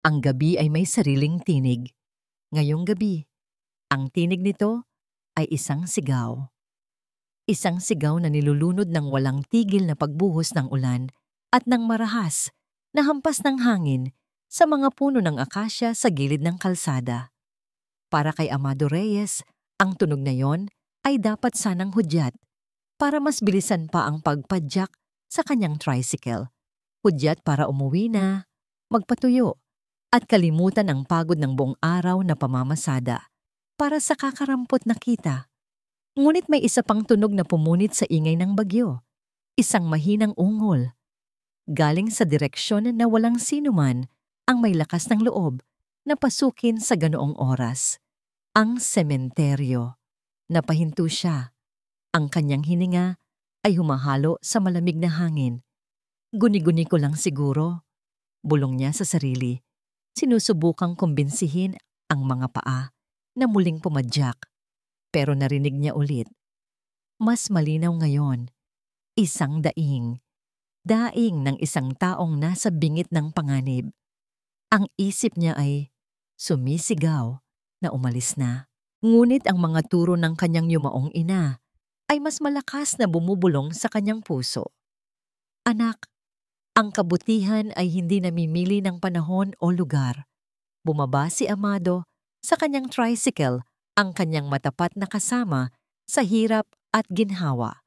Ang gabi ay may sariling tinig. Ngayong gabi, ang tinig nito ay isang sigaw. Isang sigaw na nilulunod ng walang tigil na pagbuhos ng ulan at ng marahas na hampas ng hangin sa mga puno ng akasya sa gilid ng kalsada. Para kay Amado Reyes, ang tunog na yon ay dapat sanang hudyat para mas bilisan pa ang pagpadyak sa kanyang tricycle. Hudyat para umuwi na, magpatuyo, at kalimutan ang pagod ng buong araw na pamamasada para sa kakarampot na kita. Ngunit may isa pang tunog na pumunit sa ingay ng bagyo, isang mahinang ungol. Galing sa direksyon na walang sinuman ang may lakas ng loob na pasukin sa ganoong oras. Ang sementeryo. Napahinto siya. Ang kanyang hininga ay humahalo sa malamig na hangin. Guni-guni ko lang siguro, bulong niya sa sarili. Sinusubukang kumbinsihin ang mga paa na muling pumadyak. Pero narinig niya ulit. Mas malinaw ngayon. Isang daing. Daing ng isang taong nasa bingit ng panganib. Ang isip niya ay sumisigaw na umalis na. Ngunit ang mga turo ng kanyang yumaong ina ay mas malakas na bumubulong sa kanyang puso. Anak, ang kabutihan ay hindi namimili ng panahon o lugar. Bumaba si Amado sa kanyang tricycle, ang kanyang matapat na kasama sa hirap at ginhawa.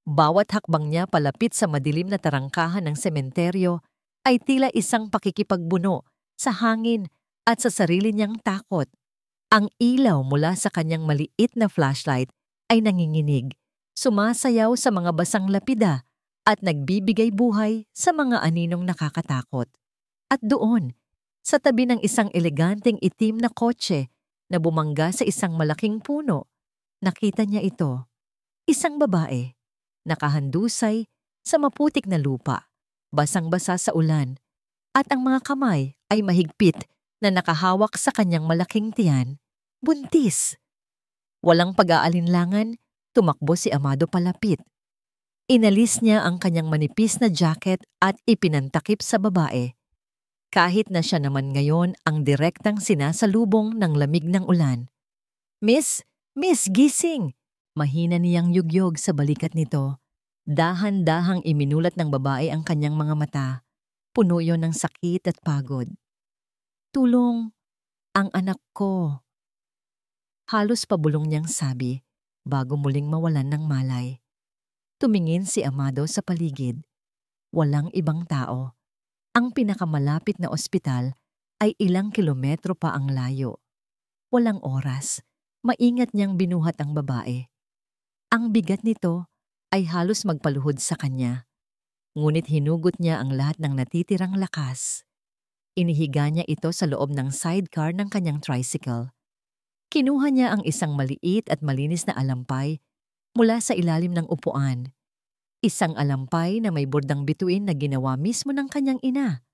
Bawat hakbang niya palapit sa madilim na tarangkahan ng sementeryo ay tila isang pakikipagbuno sa hangin at sa sarili niyang takot. Ang ilaw mula sa kanyang maliit na flashlight ay nanginginig, sumasayaw sa mga basang lapida at nagbibigay buhay sa mga aninong nakakatakot. At doon, sa tabi ng isang eleganteng itim na kotse na bumangga sa isang malaking puno, nakita niya ito. Isang babae, nakahandusay sa maputik na lupa, basang-basa sa ulan, at ang mga kamay ay mahigpit na nakahawak sa kanyang malaking tiyan. Buntis! Walang pag-aalinlangan, tumakbo si Amado palapit. Inalis niya ang kanyang manipis na jacket at ipinantakip sa babae. Kahit na siya naman ngayon ang direktang sinasalubong ng lamig ng ulan. Miss, gising! Mahina niyang yugyog sa balikat nito. Dahan-dahang iminulat ng babae ang kanyang mga mata. Puno yon ng sakit at pagod. Tulong! Ang anak ko! Halos pabulong niyang sabi bago muling mawalan ng malay. Tumingin si Amado sa paligid. Walang ibang tao. Ang pinakamalapit na ospital ay ilang kilometro pa ang layo. Walang oras. Maingat niyang binuhat ang babae. Ang bigat nito ay halos magpaluhod sa kanya. Ngunit hinugot niya ang lahat ng natitirang lakas. Inihiga niya ito sa loob ng sidecar ng kanyang tricycle. Kinuha niya ang isang maliit at malinis na alampay mula sa ilalim ng upuan. Isang alampay na may bordang bituin na ginawa mismo ng kanyang ina.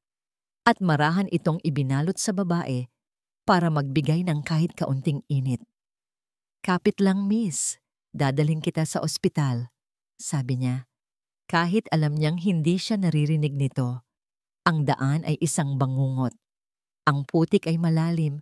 At marahan itong ibinalot sa babae para magbigay ng kahit kaunting init. Kapit lang, miss. Dadaling kita sa ospital, sabi niya. Kahit alam niyang hindi siya naririnig nito. Ang daan ay isang bangungot. Ang putik ay malalim.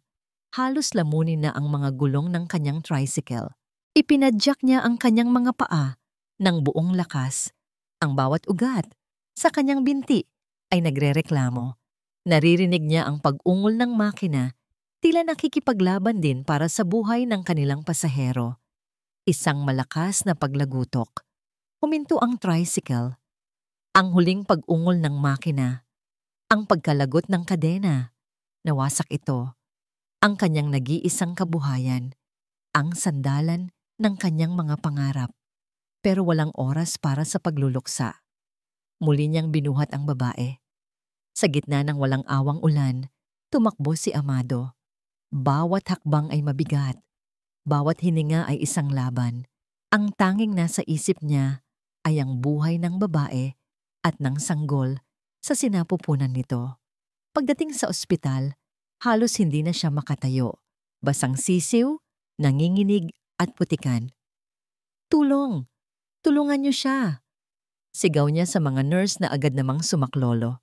Halos lamunin na ang mga gulong ng kanyang tricycle. Ipinadyak niya ang kanyang mga paa ng buong lakas. Ang bawat ugat sa kanyang binti ay nagrereklamo. Naririnig niya ang pag-ungol ng makina, tila nakikipaglaban din para sa buhay ng kanilang pasahero. Isang malakas na paglagutok. Huminto ang tricycle. Ang huling pag-ungol ng makina. Ang pagkalagot ng kadena. Nawasak ito. Ang kanyang nag-iisang kabuhayan, ang sandalan ng kanyang mga pangarap. Pero walang oras para sa pagluluksa. Muli niyang binuhat ang babae. Sa gitna ng walang awang ulan, tumakbo si Amado. Bawat hakbang ay mabigat. Bawat hininga ay isang laban. Ang tanging nasa isip niya ay ang buhay ng babae at ng sanggol sa sinapupunan nito. Pagdating sa ospital, halos hindi na siya makatayo. Basang sisiw, nanginginig at putikan. Tulong! Tulungan niyo siya! Sigaw niya sa mga nurse na agad namang sumaklolo.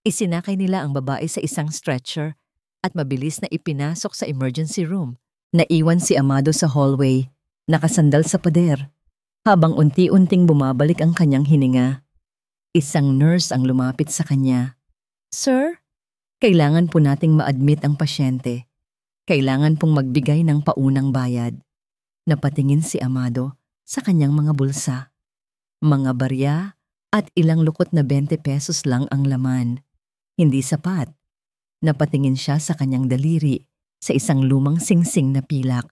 Isinakay nila ang babae sa isang stretcher at mabilis na ipinasok sa emergency room. Naiwan si Amado sa hallway, nakasandal sa pader, habang unti-unting bumabalik ang kanyang hininga. Isang nurse ang lumapit sa kanya. "Sir, kailangan po nating ma-admit ang pasyente. Kailangan pong magbigay ng paunang bayad." Napatingin si Amado sa kanyang mga bulsa. Mga barya at ilang lukot na 20 pesos lang ang laman. Hindi sapat. Napatingin siya sa kanyang daliri sa isang lumang singsing na pilak.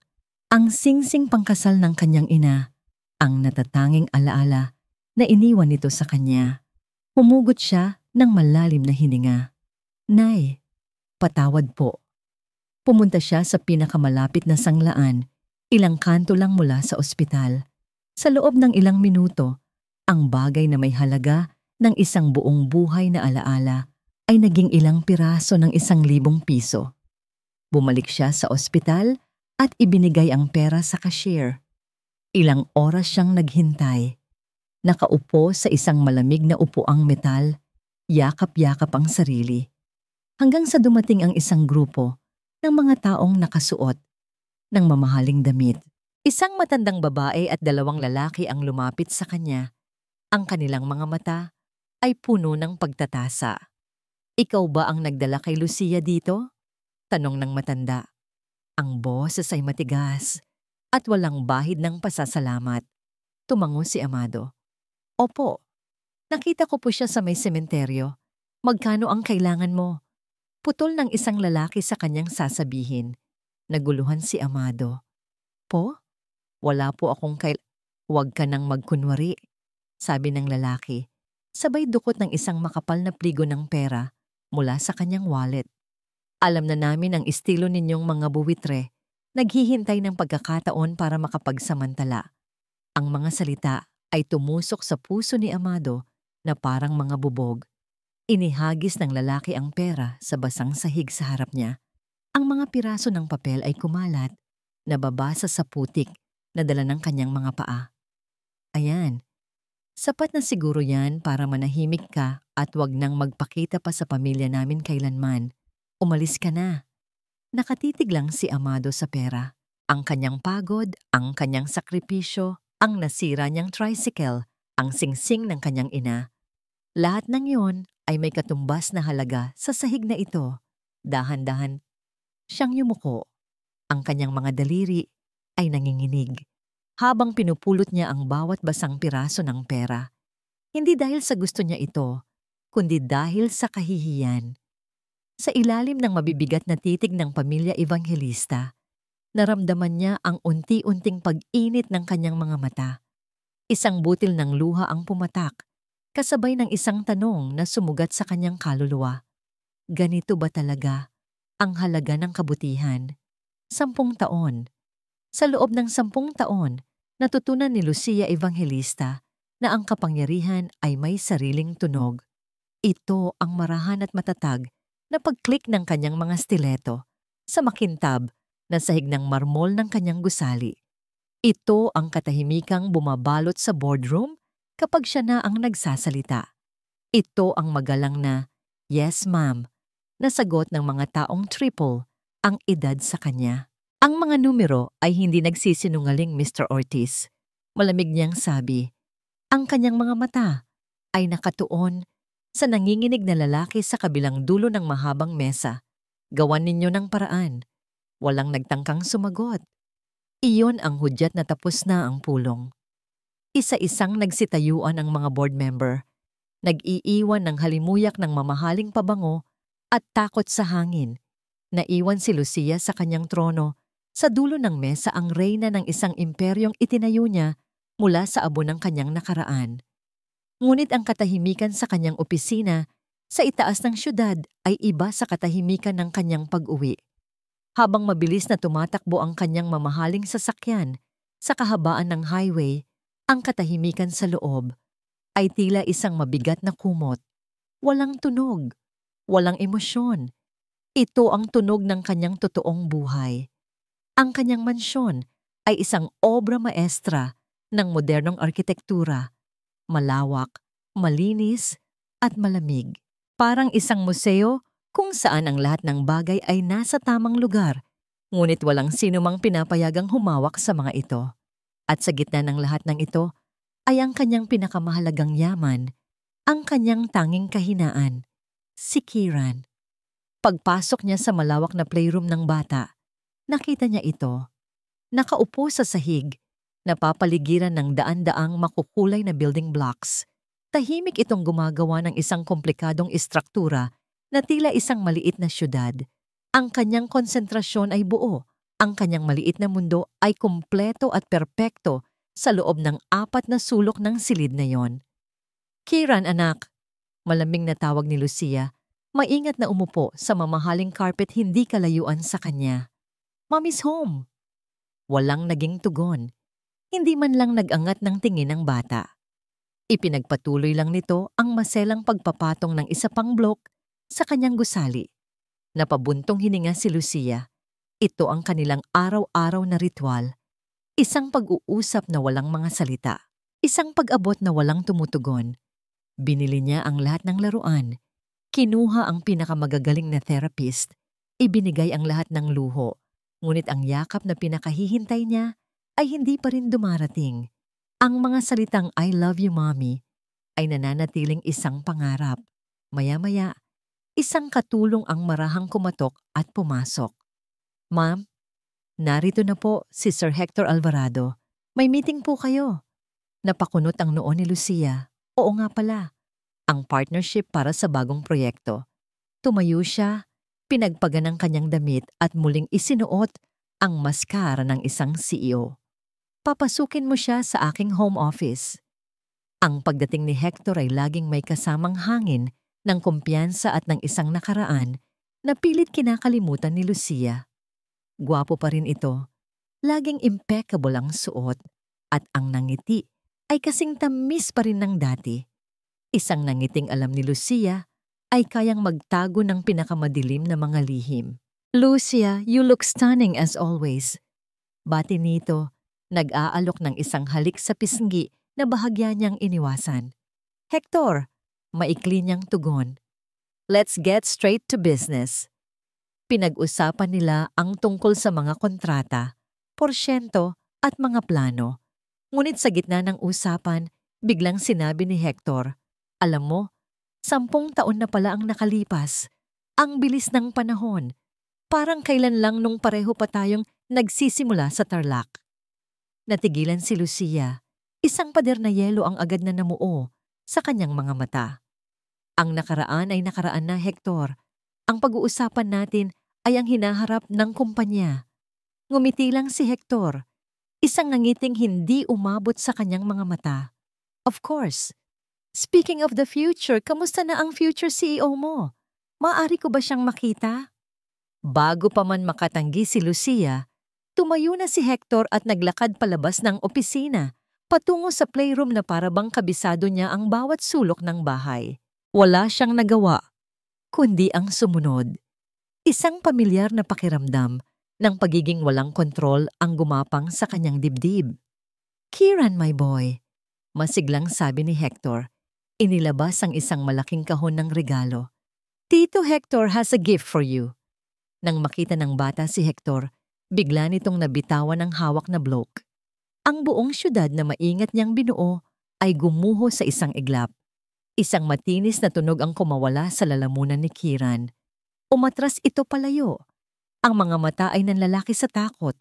Ang singsing pangkasal ng kanyang ina, ang natatanging alaala na iniwan nito sa kanya. Humugot siya ng malalim na hininga. "Nay, patawad po." Pumunta siya sa pinakamalapit na sanglaan, ilang kanto lang mula sa ospital. Sa loob ng ilang minuto, ang bagay na may halaga ng isang buong buhay na alaala ay naging ilang piraso ng 1,000 piso. Bumalik siya sa ospital at ibinigay ang pera sa cashier. Ilang oras siyang naghintay. Nakaupo sa isang malamig na upuang metal, yakap-yakap ang sarili. Hanggang sa dumating ang isang grupo ng mga taong nakasuot ng mamahaling damit. Isang matandang babae at 2 lalaki ang lumapit sa kanya. Ang kanilang mga mata ay puno ng pagtatasa. "Ikaw ba ang nagdala kay Lucia dito?" tanong ng matanda. Ang boses ay matigas at walang bahid ng pasasalamat. Tumango si Amado. "Opo, nakita ko po siya sa may sementeryo. Magkano ang kailangan mo?" Putol ng isang lalaki sa kanyang sasabihin. Naguluhan si Amado. "Po? Wala po akong Huwag ka nang magkunwari," sabi ng lalaki. Sabay dukot ng isang makapal na pligo ng pera mula sa kanyang wallet. "Alam na namin ang estilo ninyong mga buwitre, naghihintay ng pagkakataon para makapagsamantala." Ang mga salita ay tumusok sa puso ni Amado na parang mga bubog. Inihagis ng lalaki ang pera sa basang sahig sa harap niya. Ang mga piraso ng papel ay kumalat, nababasa sa putik na dala ng kanyang mga paa. "Ayan, sapat na siguro yan para manahimik ka at wag nang magpakita pa sa pamilya namin kailanman. Umalis ka na." Nakatitig lang si Amado sa pera. Ang kanyang pagod, ang kanyang sakripisyo, ang nasira niyang tricycle, ang singsing ng kanyang ina. Lahat ng yon ay may katumbas na halaga sa sahig na ito. Dahan-dahan siyang yumuko. Ang kanyang mga daliri ay nanginginig habang pinupulot niya ang bawat basang piraso ng pera. Hindi dahil sa gusto niya ito, kundi dahil sa kahihiyan. Sa ilalim ng mabibigat na titig ng pamilya Evangelista, naramdaman niya ang unti-unting pag-init ng kanyang mga mata. Isang butil ng luha ang pumatak, kasabay ng isang tanong na sumugat sa kanyang kaluluwa. Ganito ba talaga ang halaga ng kabutihan? 10 taon. Sa loob ng 10 taon, natutunan ni Lucia Evangelista na ang kapangyarihan ay may sariling tunog. Ito ang marahan at matatag na pag-click ng kanyang mga stiletto sa makintab na sahig ng marmol ng kanyang gusali. Ito ang katahimikang bumabalot sa boardroom kapag siya na ang nagsasalita. Ito ang magalang na, "Yes, ma'am," na sagot ng mga taong triple ang edad sa kanya. "Ang mga numero ay hindi nagsisinungaling, Mr. Ortiz." Malamig niyang sabi. Ang kanyang mga mata ay nakatuon sa nanginginig na lalaki sa kabilang dulo ng mahabang mesa. "Gawan ninyo ng paraan." Walang nagtangkang sumagot. Iyon ang hudyat na tapos na ang pulong. Isa-isang nagsitayuan ang mga board member. Nag-iiwan ng halimuyak ng mamahaling pabango at takot sa hangin. Naiwan si Lucia sa kanyang trono. Sa dulo ng mesa ang reyna ng isang imperyong itinayo niya mula sa abo ng kanyang nakaraan. Ngunit ang katahimikan sa kanyang opisina sa itaas ng syudad ay iba sa katahimikan ng kanyang pag-uwi. Habang mabilis na tumatakbo ang kanyang mamahaling sasakyan sa kahabaan ng highway, ang katahimikan sa loob ay tila isang mabigat na kumot. Walang tunog, walang emosyon. Ito ang tunog ng kanyang totoong buhay. Ang kanyang mansyon ay isang obra maestra ng modernong arkitektura, malawak, malinis at malamig. Parang isang museo kung saan ang lahat ng bagay ay nasa tamang lugar, ngunit walang sino mang pinapayagang humawak sa mga ito. At sa gitna ng lahat ng ito ay ang kanyang pinakamahalagang yaman, ang kanyang tanging kahinaan, si Kieran. Pagpasok niya sa malawak na playroom ng bata, nakita niya ito. Nakaupo sa sahig, napapaligiran ng daan-daang makukulay na building blocks. Tahimik itong gumagawa ng isang komplikadong istruktura na tila isang maliit na syudad. Ang kanyang konsentrasyon ay buo. Ang kanyang maliit na mundo ay kumpleto at perpekto sa loob ng 4 na sulok ng silid na yon. Kieran, anak, malamig na tawag ni Lucia, maingat na umupo sa mamahaling carpet hindi kalayuan sa kanya. Mommy's home. Walang naging tugon. Hindi man lang nag-angat ng tingin ng bata. Ipinagpatuloy lang nito ang maselang pagpapatong ng isa pang blok sa kanyang gusali. Napabuntong hininga si Lucia. Ito ang kanilang araw-araw na ritual. Isang pag-uusap na walang mga salita. Isang pag-abot na walang tumutugon. Binili niya ang lahat ng laruan. Kinuha ang pinakamagagaling na therapist. Ibinigay ang lahat ng luho. Ngunit ang yakap na pinakahihintay niya ay hindi pa rin dumarating. Ang mga salitang I love you, mommy, ay nananatiling isang pangarap. Maya-maya, isang katulong ang marahang kumatok at pumasok. Ma'am, narito na po si Sir Hector Alvarado. May meeting po kayo. Napakunot ang noo ni Lucia. Oo nga pala, ang partnership para sa bagong proyekto. Tumayo siya, pinagpagan ng kanyang damit at muling isinuot ang maskara ng isang CEO. Papasukin mo siya sa aking home office. Ang pagdating ni Hector ay laging may kasamang hangin ng kumpiyansa at ng isang nakaraan na pilit kinakalimutan ni Lucia. Gwapo pa rin ito. Laging impeccable ang suot at ang nangiti ay kasing tamis pa rin ng dati. Isang nangiting alam ni Lucia ay kayang magtago ng pinakamadilim na mga lihim. Lucia, you look stunning as always. Bati nito, nag-aalok ng isang halik sa pisngi na bahagya niyang iniwasan. Hector, maikli niyang tugon. Let's get straight to business. Pinag-usapan nila ang tungkol sa mga kontrata, porsyento at mga plano. Ngunit sa gitna ng usapan, biglang sinabi ni Hector, alam mo, 10 taon na pala ang nakalipas. Ang bilis ng panahon. Parang kailan lang nung pareho pa tayong nagsisimula sa Tarlac. Natigilan si Lucia. Isang pader na yelo ang agad na namuo sa kanyang mga mata. Ang nakaraan ay nakaraan na, Hector. Ang pag-uusapan natin ay ang hinaharap ng kumpanya. Ngumiti lang si Hector. Isang nangiting hindi umabot sa kanyang mga mata. Of course. Speaking of the future, kamusta na ang future CEO mo? Maaari ko ba siyang makita? Bago pa man makatanggi si Lucia, tumayo na si Hector at naglakad palabas ng opisina, patungo sa playroom na parabang kabisado niya ang bawat sulok ng bahay. Wala siyang nagawa, kundi ang sumunod. Isang pamilyar na pakiramdam ng pagiging walang kontrol ang gumapang sa kanyang dibdib. Kieran, my boy, masiglang sabi ni Hector. Inilabas ang isang malaking kahon ng regalo. Tito Hector has a gift for you. Nang makita ng bata si Hector, bigla nitong nabitawan ang hawak na bloke. Ang buong syudad na maingat niyang binuo ay gumuho sa isang iglap. Isang matinis na tunog ang kumawala sa lalamunan ni Kieran. Umatras ito palayo. Ang mga mata ay nanlalaki sa takot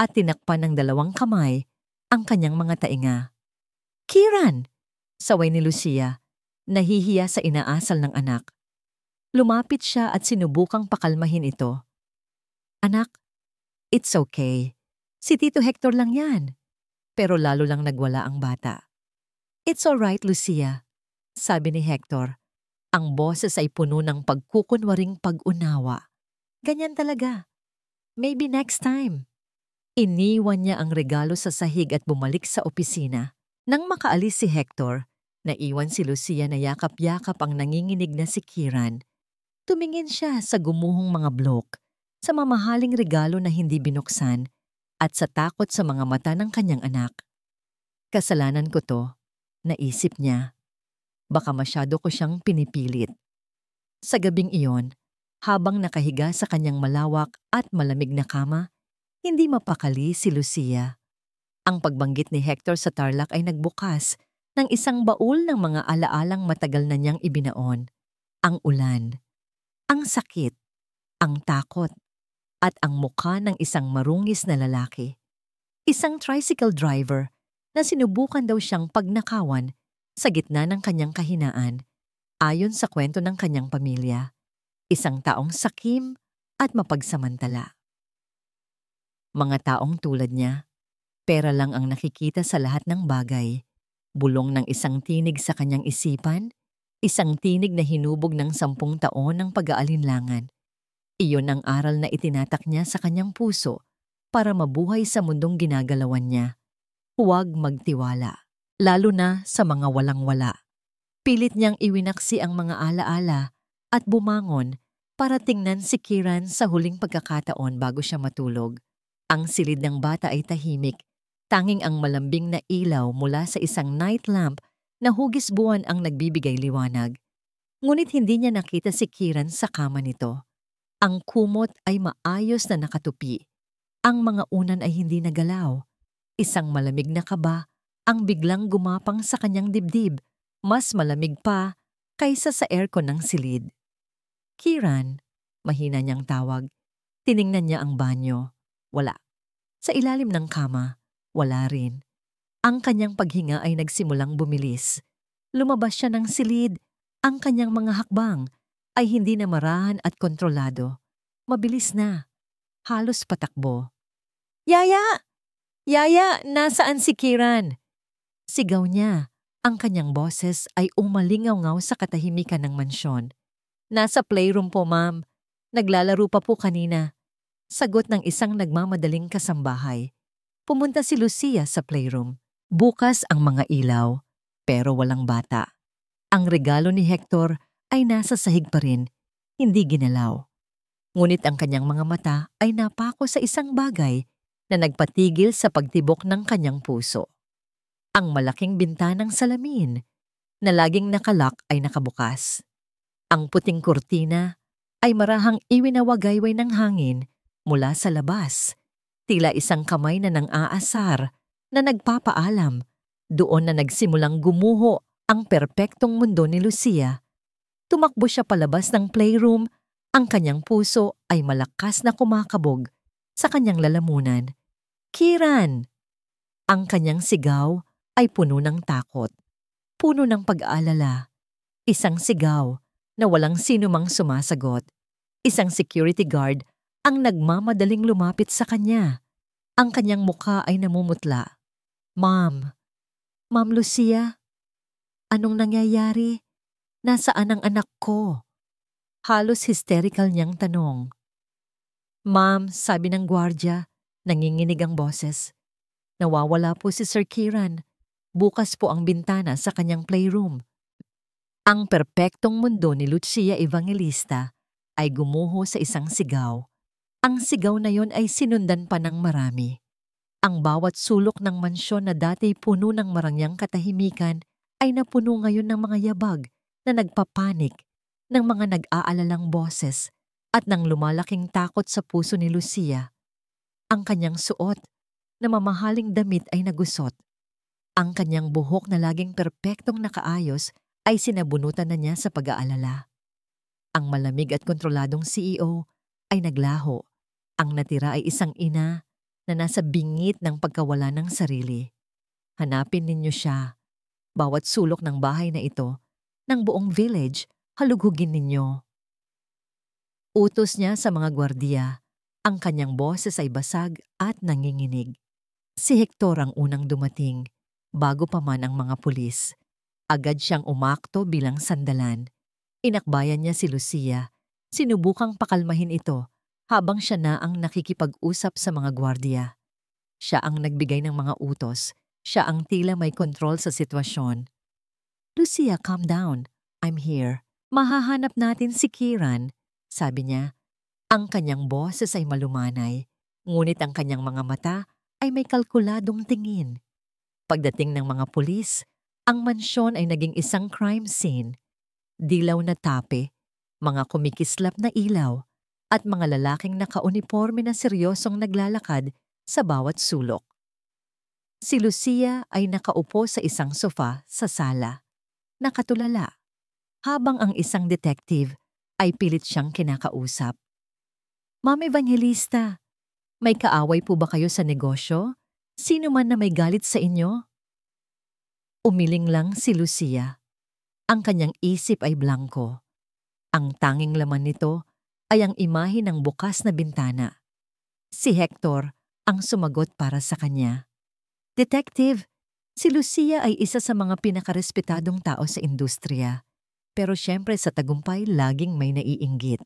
at tinakpan ng 2 kamay ang kanyang mga tainga. Kieran! Saway ni Lucia, nahihiya sa inaasal ng anak. Lumapit siya at sinubukang pakalmahin ito. Anak, it's okay. Si Tito Hector lang yan. Pero lalo lang nagwala ang bata. It's alright, Lucia, sabi ni Hector. Ang boses ay puno ng pagkukunwaring pag-unawa. Ganyan talaga. Maybe next time. Iniwan niya ang regalo sa sahig at bumalik sa opisina. Nang makaalis si Hector, naiwan si Lucia na yakap-yakap ang nanginginig na si Kieran. Tumingin siya sa gumuhong mga blok, sa mamahaling regalo na hindi binuksan, at sa takot sa mga mata ng kanyang anak. Kasalanan ko to, naisip niya. Baka masyado ko siyang pinipilit. Sa gabing iyon, habang nakahiga sa kanyang malawak at malamig na kama, hindi mapakali si Lucia. Ang pagbanggit ni Hector sa Tarlac ay nagbukas ng isang baul ng mga alaalang matagal na niyang ibinaon. Ang ulan, ang sakit, ang takot, at ang mukha ng isang marungis na lalaki. Isang tricycle driver na sinubukan daw siyang pagnakawan sa gitna ng kanyang kahinaan, ayon sa kwento ng kanyang pamilya. Isang taong sakim at mapagsamantala. Mga taong tulad niya, pera lang ang nakikita sa lahat ng bagay. Bulong ng isang tinig sa kanyang isipan, isang tinig na hinubog ng 10 taon ng pag-aalinlangan. Iyon ang aral na itinatak niya sa kanyang puso para mabuhay sa mundong ginagalawan niya. Huwag magtiwala, lalo na sa mga walang-wala. Pilit niyang iwinaksi ang mga alaala at bumangon para tingnan si Kieran sa huling pagkakataon bago siya matulog. Ang silid ng bata ay tahimik, tanging ang malambing na ilaw mula sa isang night lamp na hugis buwan ang nagbibigay liwanag. Ngunit hindi niya nakita si Kieran sa kama nito. Ang kumot ay maayos na nakatupi. Ang mga unan ay hindi nagalaw. Isang malamig na kaba ang biglang gumapang sa kanyang dibdib, mas malamig pa kaysa sa aircon ng silid. Kieran, mahina niyang tawag. Tiningnan niya ang banyo. Wala. Sa ilalim ng kama, wala rin. Ang kanyang paghinga ay nagsimulang bumilis. Lumabas siya ng silid. Ang kanyang mga hakbang ay hindi na marahan at kontrolado. Mabilis na. Halos patakbo. Yaya! Yaya! Nasaan si Kieran? Sigaw niya. Ang kanyang boses ay umalingaw-ngaw sa katahimikan ng mansyon. Nasa playroom po, ma'am. Naglalaro pa po kanina. Sagot ng isang nagmamadaling kasambahay. Pumunta si Lucia sa playroom. Bukas ang mga ilaw, pero walang bata. Ang regalo ni Hector ay nasa sahig pa rin, hindi ginalaw. Ngunit ang kanyang mga mata ay napako sa isang bagay na nagpatigil sa pagtibok ng kanyang puso. Ang malaking bintanang salamin na laging nakalak ay nakabukas. Ang puting kurtina ay marahang iwinawagayway ng hangin mula sa labas. Tila isang kamay na nang-aasar na nagpapaalam. Doon na nagsimulang gumuho ang perpektong mundo ni Lucia. Tumakbo siya palabas ng playroom, ang kanyang puso ay malakas na kumakabog sa kanyang lalamunan. Kieran! Ang kanyang sigaw ay puno ng takot, puno ng pag-aalala. Isang sigaw na walang sinumang sumasagot. Isang security guard ang nagmamadaling lumapit sa kanya. Ang kanyang mukha ay namumutla. Ma'am Lucia, anong nangyayari? Nasaan ang anak ko? Halos hysterical niyang tanong. Ma'am, sabi ng gwardya, nanginginig ang boses. Nawawala po si Sir Kieran. Bukas po ang bintana sa kanyang playroom. Ang perpektong mundo ni Lucia Evangelista ay gumuho sa isang sigaw. Ang sigaw na yon ay sinundan pa ng marami. Ang bawat sulok ng mansyon na dati puno ng marangyang katahimikan ay napuno ngayon ng mga yabag na nagpapanik, ng mga nag-aalalang boses at ng lumalaking takot sa puso ni Lucia. Ang kanyang suot na mamahaling damit ay nagusot. Ang kanyang buhok na laging perpektong nakaayos ay sinabunutan na niya sa pag-aalala. Ang malamig at kontroladong CEO ay naglaho. Ang natira ay isang ina na nasa bingit ng pagkawala ng sarili. Hanapin ninyo siya. Bawat sulok ng bahay na ito, ng buong village, halughugin ninyo. Utos niya sa mga gwardiya. Ang kanyang boses ay basag at nanginginig. Si Hector ang unang dumating, bago pa man ang mga pulis. Agad siyang umakto bilang sandalan. Inakbayan niya si Lucia. Sinubukang pakalmahin ito habang siya na ang nakikipag-usap sa mga gwardiya. Siya ang nagbigay ng mga utos. Siya ang tila may kontrol sa sitwasyon. Lucia, calm down. I'm here. Mahahanap natin si Kieran, sabi niya. Ang kanyang boses ay malumanay, ngunit ang kanyang mga mata ay may kalkuladong tingin. Pagdating ng mga pulis, ang mansyon ay naging isang crime scene. Dilaw na tape, mga kumikislap na ilaw, at mga lalaking nakauniporme na seryosong naglalakad sa bawat sulok. Si Lucia ay nakaupo sa isang sofa sa sala, nakatulala, habang ang isang detective ay pilit siyang kinakausap. Ma'am Evangelista, may kaaway po ba kayo sa negosyo? Sino man na may galit sa inyo? Umiling lang si Lucia. Ang kanyang isip ay blanko. Ang tanging laman nito ay ang imahe ng bukas na bintana. Si Hector ang sumagot para sa kanya. Detective, si Lucia ay isa sa mga pinakarespetadong tao sa industriya. Pero syempre sa tagumpay laging may naiinggit.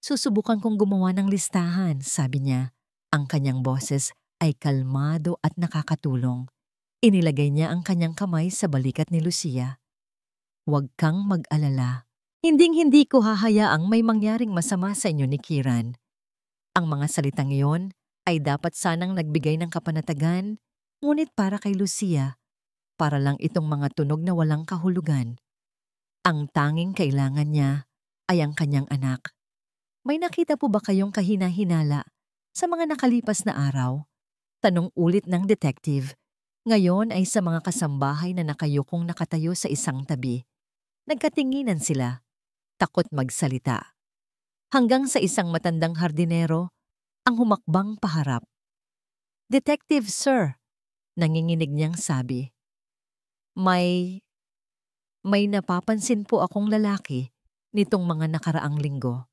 Susubukan kong gumawa ng listahan, sabi niya. Ang kanyang boses ay kalmado at nakakatulong. Inilagay niya ang kanyang kamay sa balikat ni Lucia. Huwag kang mag-alala. Hinding-hindi ko hahayaang may mangyaring masama sa inyo ni Kiran. Ang mga salitang iyon ay dapat sanang nagbigay ng kapanatagan, ngunit para kay Lucia, para lang itong mga tunog na walang kahulugan. Ang tanging kailangan niya ay ang kanyang anak. May nakita po ba kayong kahina-hinala sa mga nakalipas na araw? Tanong ulit ng detective. Ngayon ay sa mga kasambahay na nakayukong nakatayo sa isang tabi. Nagkatinginan sila, takot magsalita. Hanggang sa isang matandang hardinero ang humakbang paharap. Detective, sir, nanginginig niyang sabi. May napapansin po akong lalaki nitong mga nakaraang linggo.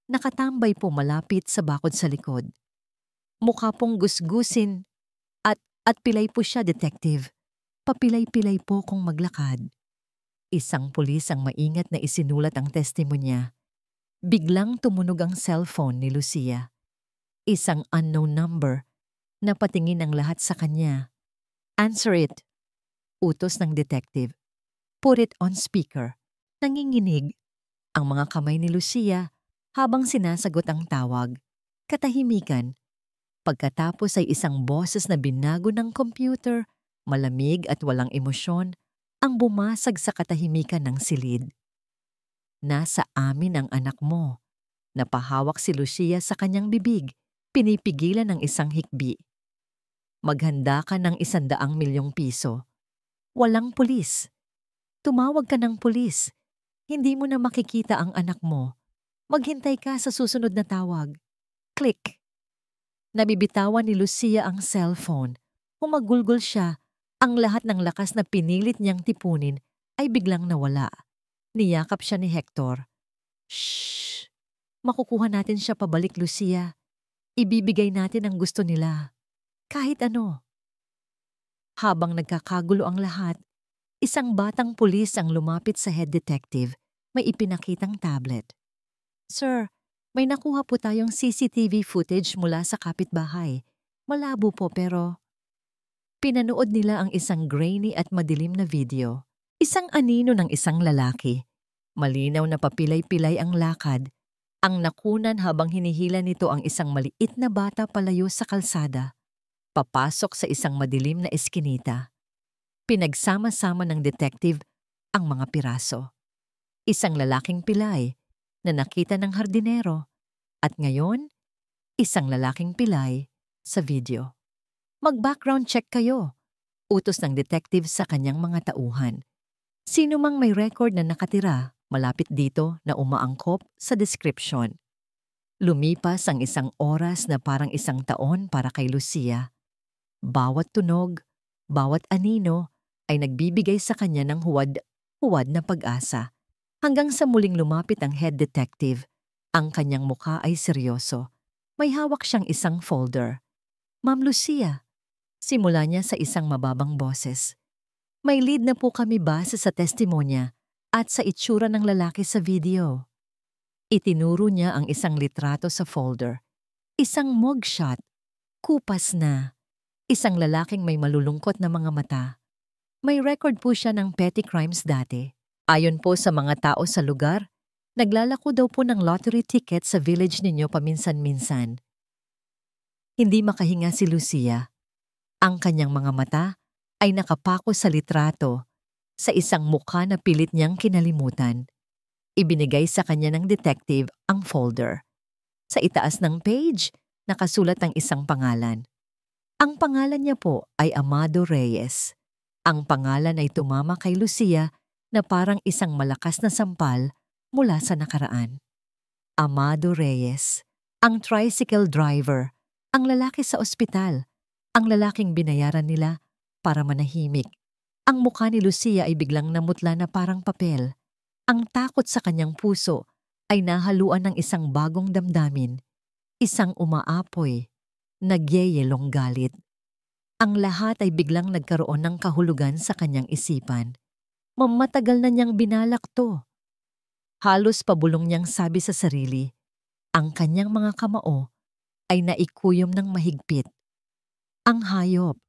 Nakatambay po malapit sa bakod sa likod. Mukha pong gusgusin at pilay po siya, detective. Papilay-pilay po kung maglakad. Isang pulis ang maingat na isinulat ang testimonya. Biglang tumunog ang cellphone ni Lucia. Isang unknown number na patingin ang lahat sa kanya. Answer it, utos ng detective. Put it on speaker. Nanginginig ang mga kamay ni Lucia habang sinasagot ang tawag. Katahimikan. Pagkatapos ay isang boses na binago ng computer, malamig at walang emosyon, ang bumasag sa katahimikan ng silid. Nasa amin ang anak mo. Napahawak si Lucia sa kanyang bibig, pinipigilan ng isang hikbi. Maghanda ka ng 100 milyong piso. Walang pulis. Tumawag ka ng pulis. Hindi mo na makikita ang anak mo. Maghintay ka sa susunod na tawag. Click. Nabibitawan ni Lucia ang cellphone. Humagulgol siya. Ang lahat ng lakas na pinilit niyang tipunin ay biglang nawala. Niyakap siya ni Hector. Shh! Makukuha natin siya pabalik, Lucia. Ibibigay natin ang gusto nila. Kahit ano. Habang nagkakagulo ang lahat, isang batang pulis ang lumapit sa head detective. May ipinakitang tablet. Sir, may nakuha po tayong CCTV footage mula sa kapitbahay. Malabo po pero... Pinanood nila ang isang grainy at madilim na video. Isang anino ng isang lalaki. Malinaw na papilay-pilay ang lakad. Ang nakunan habang hinihila nito ang isang maliit na bata palayo sa kalsada. Papasok sa isang madilim na eskinita. Pinagsama-sama ng detective ang mga piraso. Isang lalaking pilay na nakita ng hardinero at ngayon, isang lalaking pilay sa video. Mag-background check kayo, utos ng detective sa kanyang mga tauhan. Sino mang may record na nakatira malapit dito na umaangkop sa description. Lumipas ang isang oras na parang isang taon para kay Lucia. Bawat tunog, bawat anino ay nagbibigay sa kanya ng huwad na pag-asa. Hanggang sa muling lumapit ang head detective, ang kanyang mukha ay seryoso. May hawak siyang isang folder. Ma'am Lucia, simula niya sa isang mababang boses. May lead na po kami base sa testimonya at sa itsura ng lalaki sa video. Itinuro niya ang isang litrato sa folder. Isang mugshot. Kupas na. Isang lalaking may malulungkot na mga mata. May record po siya ng petty crimes dati. Ayon po sa mga tao sa lugar, naglalako daw po ng lottery ticket sa village ninyo paminsan-minsan. Hindi makahinga si Lucia. Ang kanyang mga mata ay nakapako sa litrato, sa isang mukha na pilit niyang kinalimutan. Ibinigay sa kanya ng detective ang folder. Sa itaas ng page, nakasulat ang isang pangalan. Ang pangalan niya po ay Amado Reyes. Ang pangalan ay tumama kay Lucia na parang isang malakas na sampal mula sa nakaraan. Amado Reyes, ang tricycle driver, ang lalaki sa ospital, ang lalaking binayaran nila para manahimik. Ang mukha ni Lucia ay biglang namutla na parang papel. Ang takot sa kanyang puso ay nahaluan ng isang bagong damdamin, isang umaapoy, nagyeyelong galit. Ang lahat ay biglang nagkaroon ng kahulugan sa kanyang isipan. Mamatagal na niyang binalak to. Halos pabulong niyang sabi sa sarili, ang kanyang mga kamao ay naikuyom ng mahigpit. Ang hayop.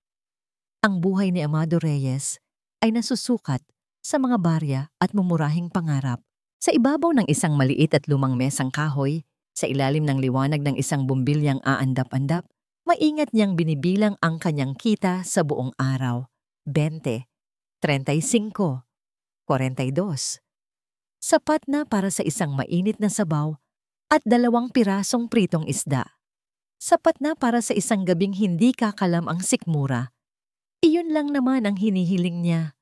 Ang buhay ni Amado Reyes ay nasusukat sa mga barya at mumurahing pangarap. Sa ibabaw ng isang maliit at lumang mesang kahoy, sa ilalim ng liwanag ng isang bumbilyang aandap-andap, maingat niyang binibilang ang kanyang kita sa buong araw. 20, 35, 42. Sapat na para sa isang mainit na sabaw at 2 pirasong pritong isda. Sapat na para sa isang gabing hindi kakalam ang sikmura. Iyon lang naman ang hinihiling niya.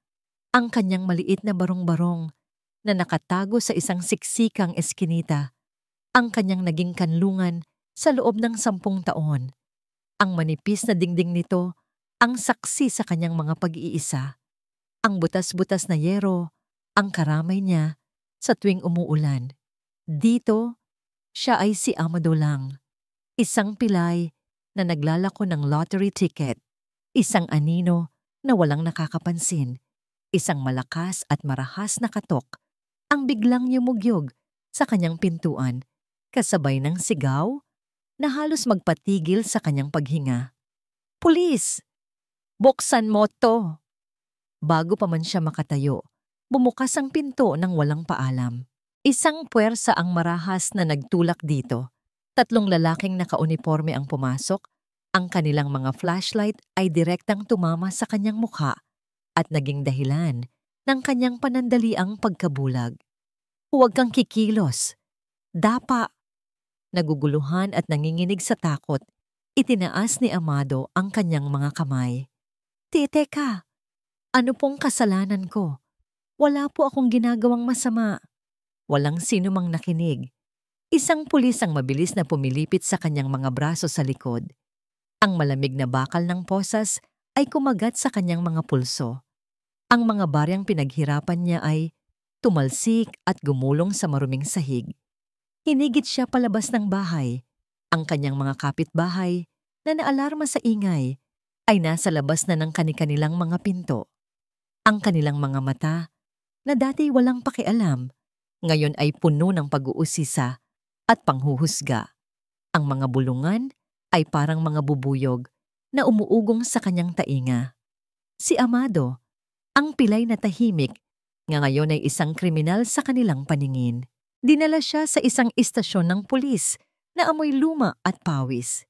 Ang kanyang maliit na barong-barong na nakatago sa isang siksikang eskinita. Ang kanyang naging kanlungan sa loob ng 10 taon. Ang manipis na dingding nito ang saksi sa kanyang mga pag-iisa. Ang butas-butas na yero, ang karamay niya sa tuwing umuulan. Dito, siya ay si Amado lang. Isang pilay na naglalako ng lottery ticket. Isang anino na walang nakakapansin. Isang malakas at marahas na katok ang biglang yumugyog sa kanyang pintuan, kasabay ng sigaw na halos magpatigil sa kanyang paghinga. Pulis! Buksan mo to! Bago pa man siya makatayo, bumukas ang pinto ng walang paalam. Isang puwersa ang marahas na nagtulak dito. 3 lalaking nakauniporme ang pumasok. Ang kanilang mga flashlight ay direktang tumama sa kanyang mukha at naging dahilan ng kanyang panandaliang pagkabulag. Huwag kang kikilos. Dapa. Naguguluhan at nanginginig sa takot, itinaas ni Amado ang kanyang mga kamay. Teka, ano pong kasalanan ko? Wala po akong ginagawang masama. Walang sino mang nakinig. Isang pulis ang mabilis na pumilipit sa kanyang mga braso sa likod. Ang malamig na bakal ng posas ay kumagat sa kanyang mga pulso. Ang mga baryang pinaghirapan niya ay tumalsik at gumulong sa maruming sahig. Hinigit siya palabas ng bahay. Ang kanyang mga kapitbahay na naalarma sa ingay ay nasa labas na ng kani-kanilang mga pinto. Ang kanilang mga mata na dati walang pakialam, ngayon ay puno ng pag-uusisa at panghuhusga. Ang mga bulungan ay parang mga bubuyog na umuugong sa kanyang tainga. Si Amado, ang pilay na tahimik, nga ngayon ay isang kriminal sa kanilang paningin. Dinala siya sa isang istasyon ng pulis na amoy luma at pawis.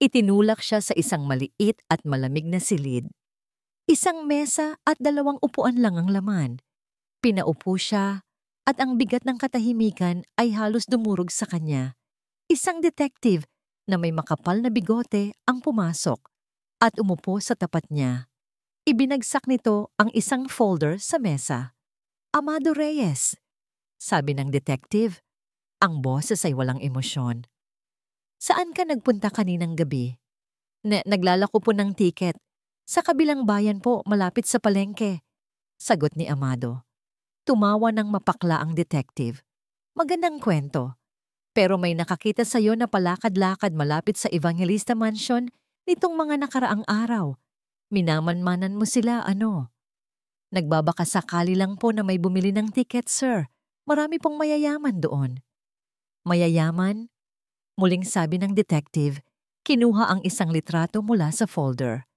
Itinulak siya sa isang maliit at malamig na silid. Isang mesa at 2 upuan lang ang laman. Pinaupo siya at ang bigat ng katahimikan ay halos dumurog sa kanya. Isang detective na may makapal na bigote ang pumasok at umupo sa tapat niya. Ibinagsak nito ang isang folder sa mesa. Amado Reyes, sabi ng detective. Ang boses ay walang emosyon. Saan ka nagpunta kaninang gabi? Naglalako po ng tiket. Sa kabilang bayan po, malapit sa palengke. Sagot ni Amado. Tumawa ng mapakla ang detective. Magandang kwento. Pero may nakakita sa'yo na palakad-lakad malapit sa Evangelista Mansion nitong mga nakaraang araw. Minamanmanan mo sila, ano? Nagbabaka sakali lang po na may bumili ng ticket, sir. Marami pong mayayaman doon. Mayayaman? Muling sabi ng detective, kinuha ang isang litrato mula sa folder.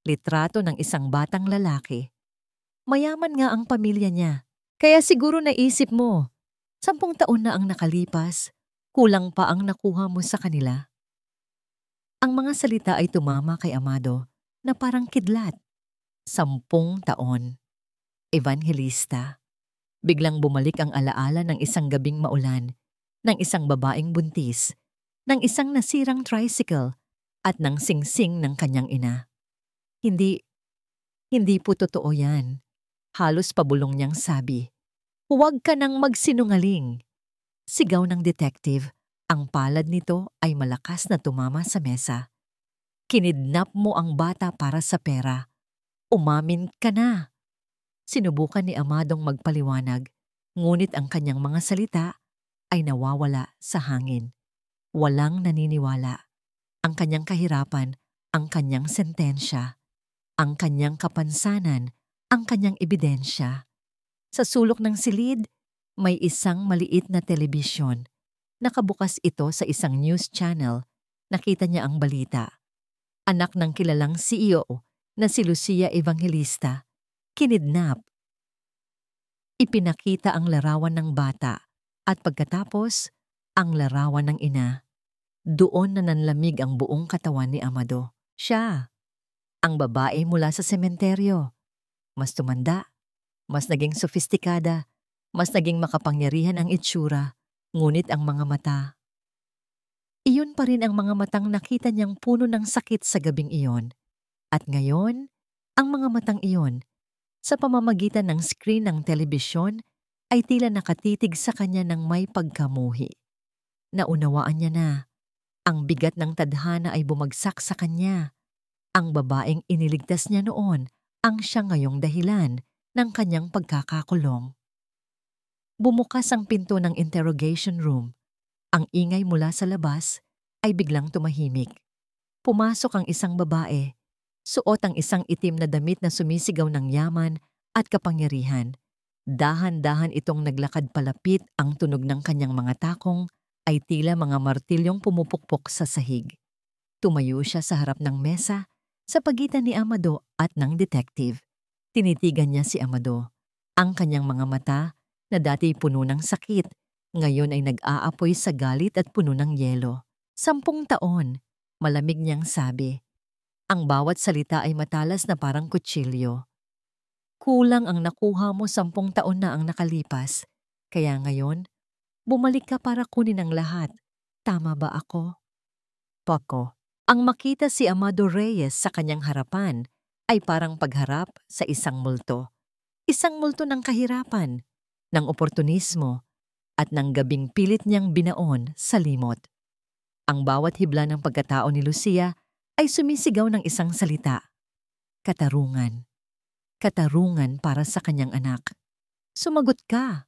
Litrato ng isang batang lalaki. Mayaman nga ang pamilya niya. Kaya siguro naisip mo, 10 taon na ang nakalipas, kulang pa ang nakuha mo sa kanila. Ang mga salita ay tumama kay Amado na parang kidlat. 10 taon. Evangelista. Biglang bumalik ang alaala ng isang gabing maulan, ng isang babaeng buntis, ng isang nasirang tricycle, at ng singsing ng kanyang ina. Hindi, hindi po totoo yan. Halos pabulong niyang sabi. Huwag ka nang magsinungaling. Sigaw ng detective. Ang palad nito ay malakas na tumama sa mesa. Kinidnap mo ang bata para sa pera. Umamin ka na. Sinubukan ni Amadong magpaliwanag, ngunit ang kanyang mga salita ay nawawala sa hangin. Walang naniniwala. Ang kanyang kahirapan, ang kanyang sentensya, ang kanyang kapansanan, ang kanyang ebidensya. Sa sulok ng silid, may isang maliit na telebisyon. Nakabukas ito sa isang news channel. Nakita niya ang balita. Anak ng kilalang CEO na si Lucia Evangelista. Kinidnap. Ipinakita ang larawan ng bata at pagkatapos, ang larawan ng ina. Doon na nanlamig ang buong katawan ni Amado. Siya, ang babae mula sa sementeryo. Mas tumanda, mas naging sofistikada, mas naging makapangyarihan ang itsura, ngunit ang mga mata. Iyon pa rin ang mga matang nakita niyang puno ng sakit sa gabing iyon. At ngayon, ang mga matang iyon, sa pamamagitan ng screen ng telebisyon, ay tila nakatitig sa kanya ng may pagkamuhi. Naunawaan niya na, ang bigat ng tadhana ay bumagsak sa kanya. Ang babaeng iniligtas niya noon ang siya ngayong dahilan ng kanyang pagkakakulong. Bumukas ang pinto ng interrogation room. Ang ingay mula sa labas ay biglang tumahimik. Pumasok ang isang babae. Suot ang isang itim na damit na sumisigaw ng yaman at kapangyarihan. Dahan-dahan itong naglakad palapit, ang tunog ng kanyang mga takong ay tila mga martilyong pumupukpok sa sahig. Tumayo siya sa harap ng mesa sa pagitan ni Amado at ng detective. Tinitigan niya si Amado. Ang kanyang mga mata na dati puno ng sakit, ngayon ay nag-aapoy sa galit at puno ng yelo. 10 taon, malamig niyang sabi. Ang bawat salita ay matalas na parang kutsilyo. Kulang ang nakuha mo 10 taon na ang nakalipas. Kaya ngayon, bumalik ka para kunin ang lahat. Tama ba ako? Poco. Ang makita si Amado Reyes sa kanyang harapan ay parang pagharap sa isang multo. Isang multo ng kahirapan, ng oportunismo, at ng gabing pilit niyang binaon sa limot. Ang bawat hibla ng pagkatao ni Lucia ay sumisigaw ng isang salita. Katarungan. Katarungan para sa kanyang anak. Sumagot ka.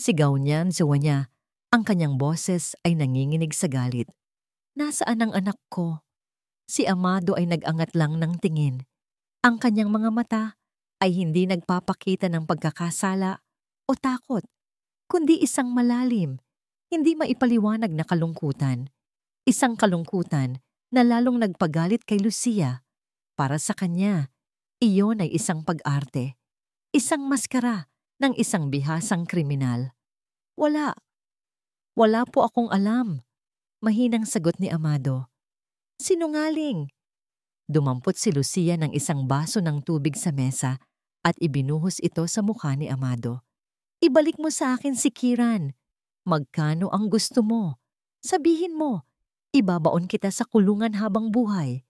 Sigaw niyan, zuwa niya. Ang kanyang boses ay nanginginig sa galit. Nasaan ang anak ko? Si Amado ay nag-angat lang ng tingin. Ang kanyang mga mata ay hindi nagpapakita ng pagkakasala o takot, kundi isang malalim, hindi maipaliwanag na kalungkutan. Isang kalungkutan na lalong nagpagalit kay Lucia. Para sa kanya, iyon ay isang pag-arte, isang maskara ng isang bihasang kriminal. Wala po akong alam, mahinang sagot ni Amado. Sinungaling! Dumampot si Lucia ng isang baso ng tubig sa mesa at ibinuhos ito sa mukha ni Amado. Ibalik mo sa akin si Kiran. Magkano ang gusto mo? Sabihin mo, ibabaon kita sa kulungan habang buhay.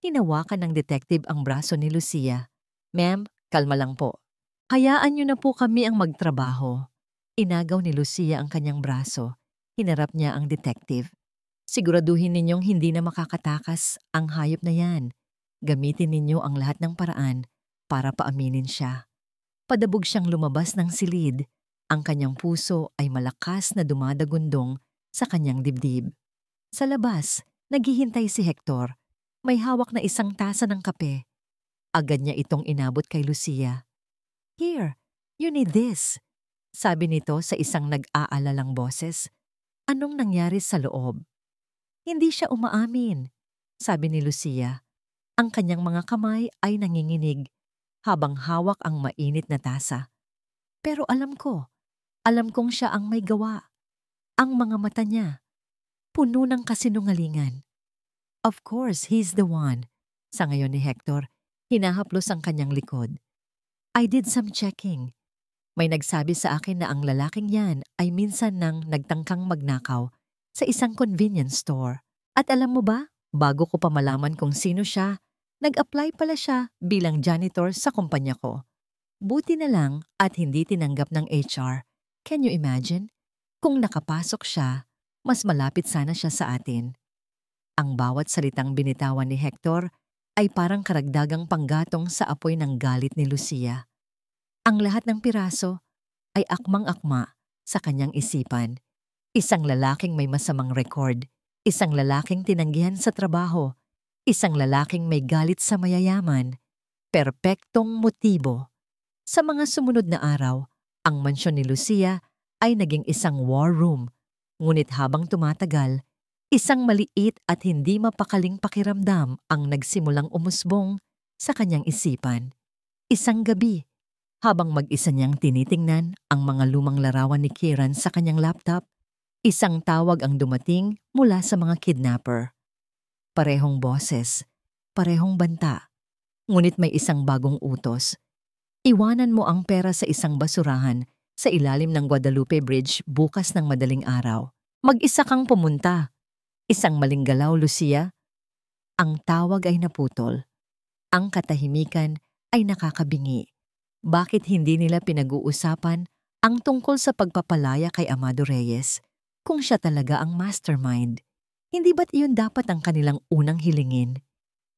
Hinawakan ng detective ang braso ni Lucia. Ma'am, kalma lang po. Hayaan niyo na po kami ang magtrabaho. Inagaw ni Lucia ang kanyang braso. Hinarap niya ang detective. Siguraduhin ninyong hindi na makakatakas ang hayop na yan. Gamitin ninyo ang lahat ng paraan para paaminin siya. Padabog siyang lumabas ng silid. Ang kanyang puso ay malakas na dumadagundong sa kanyang dibdib. Sa labas, naghihintay si Hector. May hawak na isang tasa ng kape. Agad niya itong inabot kay Lucia. Here, you need this. Sabi nito sa isang nag-aalalang boses. Anong nangyari sa loob? Hindi siya umaamin, sabi ni Lucia. Ang kanyang mga kamay ay nanginginig habang hawak ang mainit na tasa. Pero alam kong siya ang may gawa. Ang mga mata niya, puno ng kasinungalingan. Of course, he's the one. Sa ngayon ni Hector, hinahaplos ang kanyang likod. I did some checking. May nagsabi sa akin na ang lalaking yan ay minsan nang nagtangkang magnakaw sa isang convenience store. At alam mo ba, bago ko pa malaman kung sino siya, nag-apply pala siya bilang janitor sa kumpanya ko. Buti na lang at hindi tinanggap ng HR. Can you imagine? Kung nakapasok siya, mas malapit sana siya sa atin. Ang bawat salitang binitawan ni Hector ay parang karagdagang panggatong sa apoy ng galit ni Lucia. Ang lahat ng piraso ay akmang-akma sa kanyang isipan. Isang lalaking may masamang record, isang lalaking tinanggihan sa trabaho, isang lalaking may galit sa mayayaman, perpektong motibo. Sa mga sumunod na araw, ang mansyon ni Lucia ay naging isang war room. Ngunit habang tumatagal, isang maliit at hindi mapakaling pakiramdam ang nagsimulang umusbong sa kanyang isipan. Isang gabi, habang mag-isa niyang tinitingnan ang mga lumang larawan ni Kieran sa kanyang laptop, isang tawag ang dumating mula sa mga kidnapper. Parehong boses, parehong banta, ngunit may isang bagong utos. Iwanan mo ang pera sa isang basurahan sa ilalim ng Guadalupe Bridge bukas ng madaling araw. Mag-isa kang pumunta. Isang maling galaw, Lucia. Ang tawag ay naputol. Ang katahimikan ay nakakabingi. Bakit hindi nila pinag-uusapan ang tungkol sa pagpapalaya kay Amado Reyes kung siya talaga ang mastermind? Hindi ba't iyon dapat ang kanilang unang hilingin?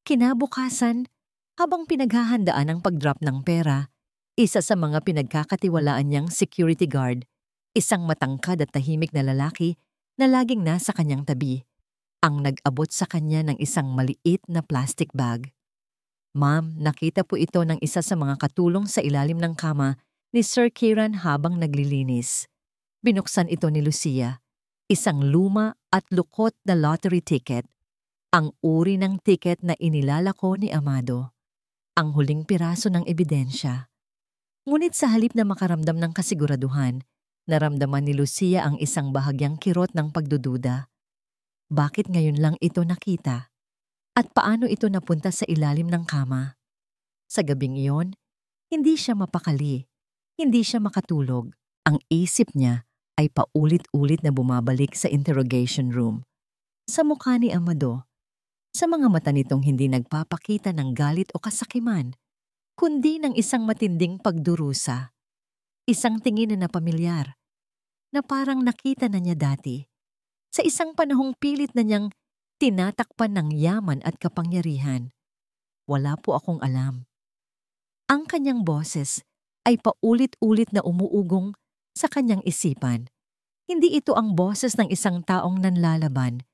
Kinabukasan, habang pinaghahandaan ang pag-drop ng pera, isa sa mga pinagkakatiwalaan niyang security guard, isang matangkad at tahimik na lalaki na laging nasa kanyang tabi, ang nag-abot sa kanya ng isang maliit na plastic bag. Ma'am, nakita po ito ng isa sa mga katulong sa ilalim ng kama ni Sir Kieran habang naglilinis. Binuksan ito ni Lucia, isang luma at lukot na lottery ticket, ang uri ng ticket na inilalako ni Amado, ang huling piraso ng ebidensya. Ngunit sa halip na makaramdam ng kasiguraduhan, naramdaman ni Lucia ang isang bahagyang kirot ng pagdududa. Bakit ngayon lang ito nakita? At paano ito napunta sa ilalim ng kama? Sa gabing iyon, hindi siya mapakali, hindi siya makatulog. Ang isip niya ay paulit-ulit na bumabalik sa interrogation room. Sa mukha ni Amado, sa mga mata nitong hindi nagpapakita ng galit o kasakiman, kundi ng isang matinding pagdurusa. Isang tingin na napamilyar, na parang nakita na niya dati. Sa isang panahong pilit na niyang tinatakpan ng yaman at kapangyarihan. Wala po akong alam. Ang kanyang boses ay paulit-ulit na umuugong sa kanyang isipan. Hindi ito ang boses ng isang taong nanlalaban.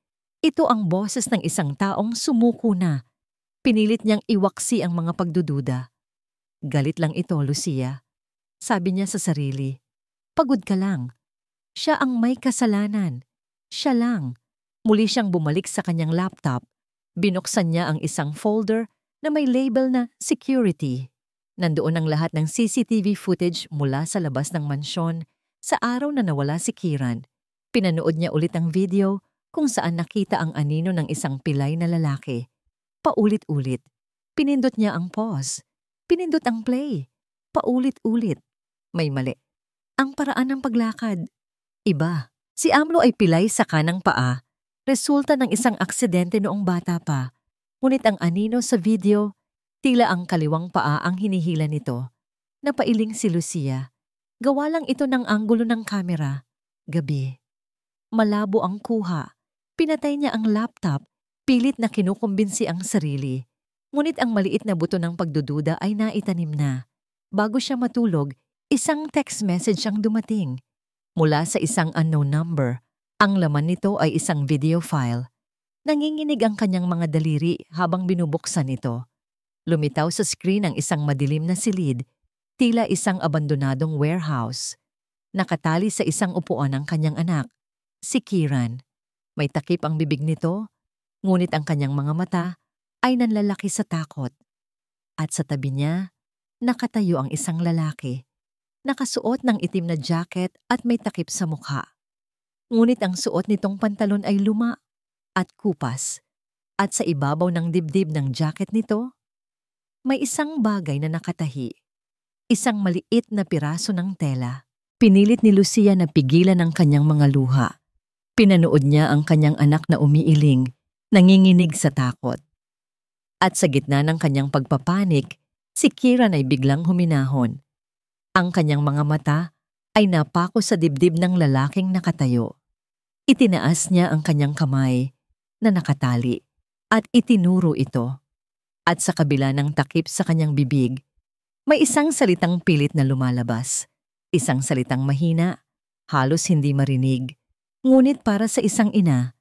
Ito ang boses ng isang taong sumuko na. Pinilit niyang iwaksi ang mga pagdududa. Galit lang ito, Lucia. Sabi niya sa sarili, pagod ka lang. Siya ang may kasalanan. Siya lang. Muli siyang bumalik sa kanyang laptop. Binuksan niya ang isang folder na may label na security. Nandoon ang lahat ng CCTV footage mula sa labas ng mansyon sa araw na nawala si Kieran. Pinanood niya ulit ang video kung saan nakita ang anino ng isang pilay na lalaki. Paulit-ulit. Pinindot niya ang pause. Pinindot ang play. Paulit-ulit. May mali. Ang paraan ng paglakad. Iba. Si Amlo ay pilay sa kanang paa. Resulta ng isang aksidente noong bata pa. Ngunit ang anino sa video, tila ang kaliwang paa ang hinihila nito. Napailing si Lucia. Gawa lang ito ng anggulo ng kamera. Gabi. Malabo ang kuha. Pinatay niya ang laptop. Pilit na kinukumbinsi ang sarili. Ngunit ang maliit na buto ng pagdududa ay naitanim na. Bago siya matulog, isang text message ang dumating. Mula sa isang unknown number. Ang laman nito ay isang video file. Nanginginig ang kanyang mga daliri habang binubuksan ito. Lumitaw sa screen ang isang madilim na silid, tila isang abandonadong warehouse. Nakatali sa isang upuan ang kanyang anak, si Kieran. May takip ang bibig nito, ngunit ang kanyang mga mata ay nanlalaki sa takot. At sa tabi niya, nakatayo ang isang lalaki. Nakasuot ng itim na jacket at may takip sa mukha. Ngunit ang suot nitong pantalon ay luma at kupas. At sa ibabaw ng dibdib ng jacket nito, may isang bagay na nakatahi. isang maliit na piraso ng tela. Pinilit ni Lucia na pigilan ang kanyang mga luha. Pinanood niya ang kanyang anak na umiiling, nanginginig sa takot. At sa gitna ng kanyang pagpapanik, si Kieran ay biglang huminahon. Ang kanyang mga mata ay napako sa dibdib ng lalaking nakatayo. Itinaas niya ang kanyang kamay na nakatali at itinuro ito. At sa kabila ng takip sa kanyang bibig, may isang salitang pilit na lumalabas. Isang salitang mahina, halos hindi marinig. Ngunit para sa isang ina,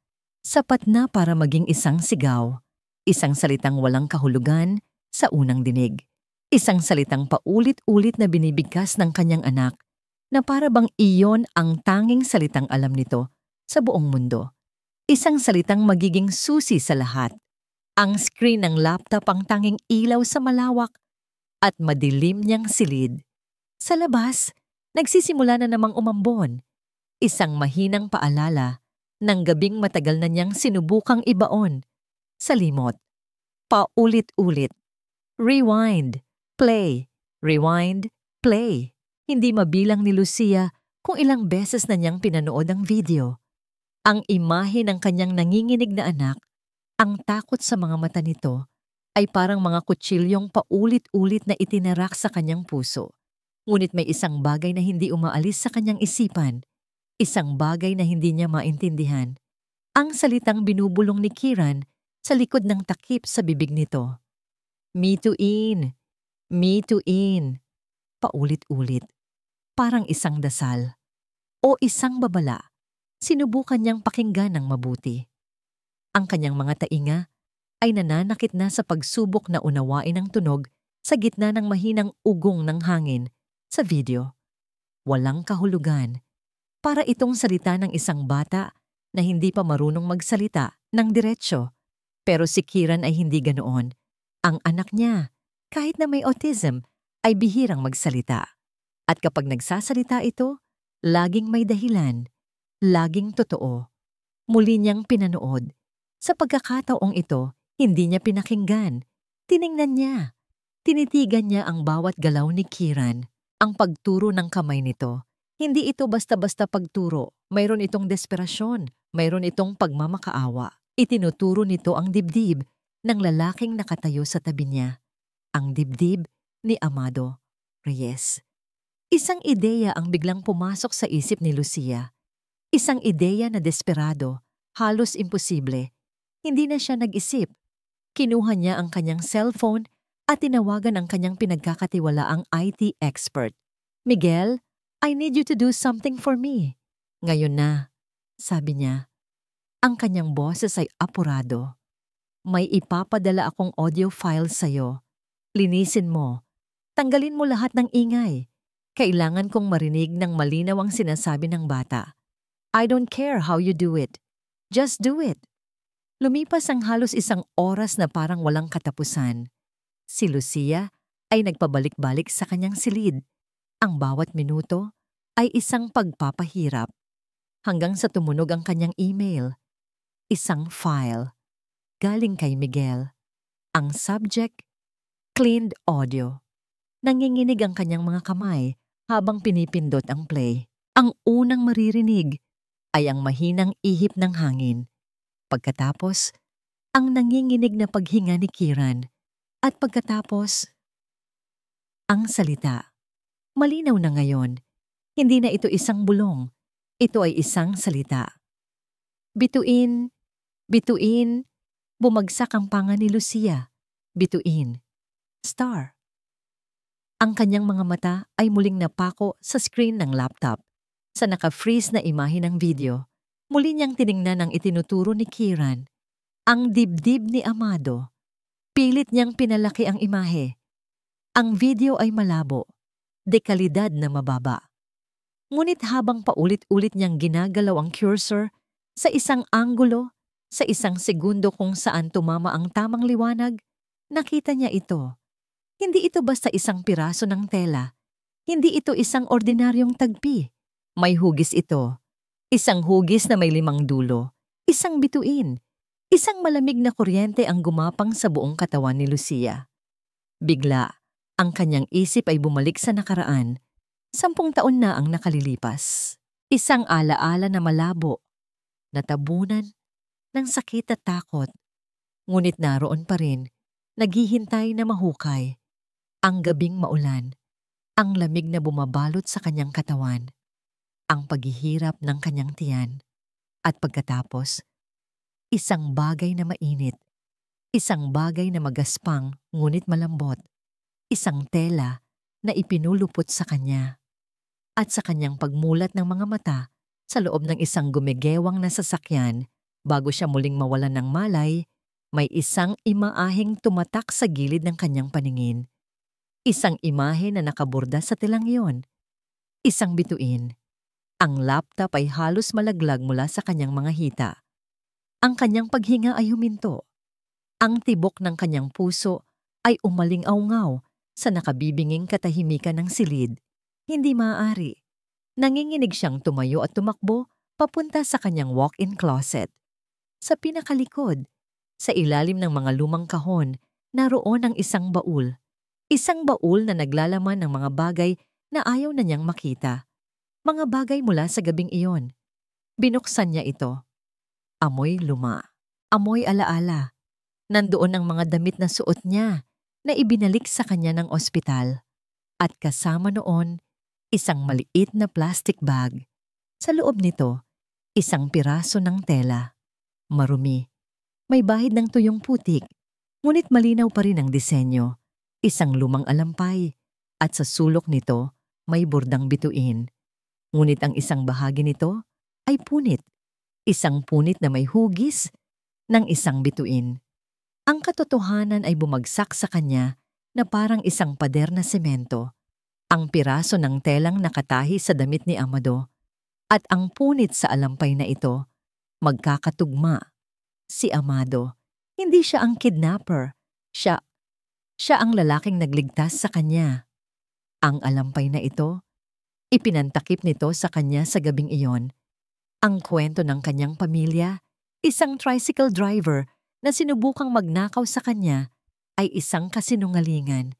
sapat na para maging isang sigaw. Isang salitang walang kahulugan sa unang dinig. Isang salitang paulit-ulit na binibigkas ng kanyang anak na para bang iyon ang tanging salitang alam nito sa buong mundo. Isang salitang magiging susi sa lahat. Ang screen ng laptop ang tanging ilaw sa malawak at madilim niyang silid. Sa labas, nagsisimula na namang umambon. Isang mahinang paalala ng gabing matagal na niyang sinubukang ibaon. Sa limot. Paulit-ulit. Rewind. Play. Rewind. Play. Hindi mabilang ni Lucia kung ilang beses na niyang pinanood ang video. Ang imahe ng kanyang nanginginig na anak, ang takot sa mga mata nito, ay parang mga kutsilyong paulit-ulit na itinarak sa kanyang puso. Ngunit may isang bagay na hindi umaalis sa kanyang isipan. Isang bagay na hindi niya maintindihan. Ang salitang binubulong ni Kieran sa likod ng takip sa bibig nito. Me too in. Me too in. Paulit-ulit. Parang isang dasal. O isang babala. Sinubukan niyang pakinggan ng mabuti. Ang kanyang mga tainga ay nananakit na sa pagsubok na unawain ang tunog sa gitna ng mahinang ugong ng hangin sa video. Walang kahulugan. Para itong salita ng isang bata na hindi pa marunong magsalita ng diretsyo. Pero si Kieran ay hindi ganoon. Ang anak niya, kahit na may autism, ay bihirang magsalita. At kapag nagsasalita ito, laging may dahilan, laging totoo. Muli niyang pinanood. Sa pagkakataong ito, hindi niya pinakinggan. Tiningnan niya. Tinitigan niya ang bawat galaw ni Kieran. Ang pagturo ng kamay nito, hindi ito basta-basta pagturo. Mayroon itong desperasyon, mayroon itong pagmamakaawa. Itinuturo nito ang dibdib ng lalaking nakatayo sa tabi niya. Ang dibdib ni Amado Reyes. Isang ideya ang biglang pumasok sa isip ni Lucia. Isang ideya na desperado, halos imposible. Hindi na siya nag-isip. Kinuha niya ang kanyang cellphone at tinawagan ang kanyang pinagkakatiwalaang IT expert. Miguel, I need you to do something for me. Ngayon na, sabi niya. Ang kanyang boses ay apurado. May ipapadala akong audio file sa'yo. Linisin mo. Tanggalin mo lahat ng ingay. Kailangan kong marinig ng malinaw ang sinasabi ng bata. I don't care how you do it. Just do it. Lumipas ang halos isang oras na parang walang katapusan. Si Lucia ay nagpabalik-balik sa kanyang silid. Ang bawat minuto ay isang pagpapahirap. Hanggang sa tumunog ang kanyang email. Isang file. Galing kay Miguel. Ang subject, cleaned audio. Nanginginig ang kanyang mga kamay habang pinipindot ang play. Ang unang maririnig ay ang mahinang ihip ng hangin. Pagkatapos, ang nanginginig na paghinga ni Kieran. At pagkatapos, ang salita. Malinaw na ngayon. Hindi na ito isang bulong. Ito ay isang salita. Bituin. Bituin. Bumagsak ang panga ni Lucia. Bituin. Star. Ang kanyang mga mata ay muling napako sa screen ng laptop. Sa naka-freeze na imahe ng video, muli niyang tiningnan ang itinuturo ni Kieran. Ang dibdib ni Amado. Pilit niyang pinalaki ang imahe. Ang video ay malabo, dekalidad na mababa. Ngunit habang paulit-ulit niyang ginagalaw ang cursor sa isang anggulo, sa isang segundo kung saan tumama ang tamang liwanag, nakita niya ito. Hindi ito basta isang piraso ng tela. Hindi ito isang ordinaryong tagpi. May hugis ito. Isang hugis na may 5 dulo. Isang bituin. Isang malamig na kuryente ang gumapang sa buong katawan ni Lucia. Bigla, Ang kanyang isip ay bumalik sa nakaraan. 10 taon na ang nakalilipas. Isang alaala na malabo, natabunan ng sakit at takot. Ngunit naroon pa rin, naghihintay na mahukay. Ang gabing maulan, ang lamig na bumabalot sa kanyang katawan, ang paghihirap ng kanyang tiyan. At pagkatapos, isang bagay na mainit, isang bagay na magaspang ngunit malambot, isang tela na ipinulupot sa kanya. At sa kanyang pagmulat ng mga mata sa loob ng isang gumigewang na sasakyan bago siya muling mawalan ng malay, may isang imaaheng tumatak sa gilid ng kanyang paningin. Isang imahe na nakaborda sa tilang iyon. Isang bituin. Ang laptop ay halos malaglag mula sa kanyang mga hita. Ang kanyang paghinga ay huminto. Ang tibok ng kanyang puso ay umaling-aungaw sa nakabibinging katahimikan ng silid. Hindi maaari. Nanginginig siyang tumayo at tumakbo papunta sa kanyang walk-in closet. Sa pinakalikod, sa ilalim ng mga lumang kahon, naroon ang isang baul. Isang baul na naglalaman ng mga bagay na ayaw na niyang makita. Mga bagay mula sa gabing iyon. Binuksan niya ito. Amoy luma. Amoy alaala. Nandoon ang mga damit na suot niya na ibinalik sa kanya ng ospital. At kasama noon, isang maliit na plastic bag. Sa loob nito, isang piraso ng tela. Marumi. May bahid ng tuyong putik, ngunit malinaw pa rin ang disenyo. Isang lumang alampay. At sa sulok nito, may bordang bituin. Ngunit ang isang bahagi nito ay punit. Isang punit na may hugis ng isang bituin. Ang katotohanan ay bumagsak sa kanya na parang isang pader na semento. Ang piraso ng telang nakatahi sa damit ni Amado at ang punit sa alampay na ito, magkakatugma. Si Amado, hindi siya ang kidnapper. Siya ang lalaking nagligtas sa kanya. Ang alampay na ito, ipinantakip nito sa kanya sa gabing iyon. Ang kwento ng kanyang pamilya, isang tricycle driver na sinubukang magnakaw sa kanya, ay isang kasinungalingan.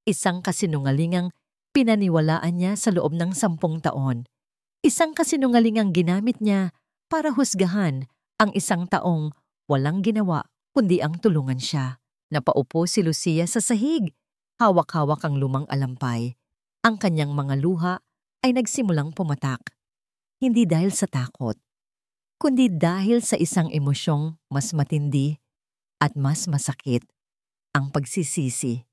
Isang kasinungalingang pinaniwalaan niya sa loob ng 10 taon. Isang kasinungalingang ginamit niya para husgahan ang isang taong walang ginawa kundi ang tulungan siya. Napaupo si Lucia sa sahig. Hawak-hawak ang lumang alampay. Ang kanyang mga luha ay nagsimulang pumatak. Hindi dahil sa takot, kundi dahil sa isang emosyong mas matindi at mas masakit. Ang pagsisisi.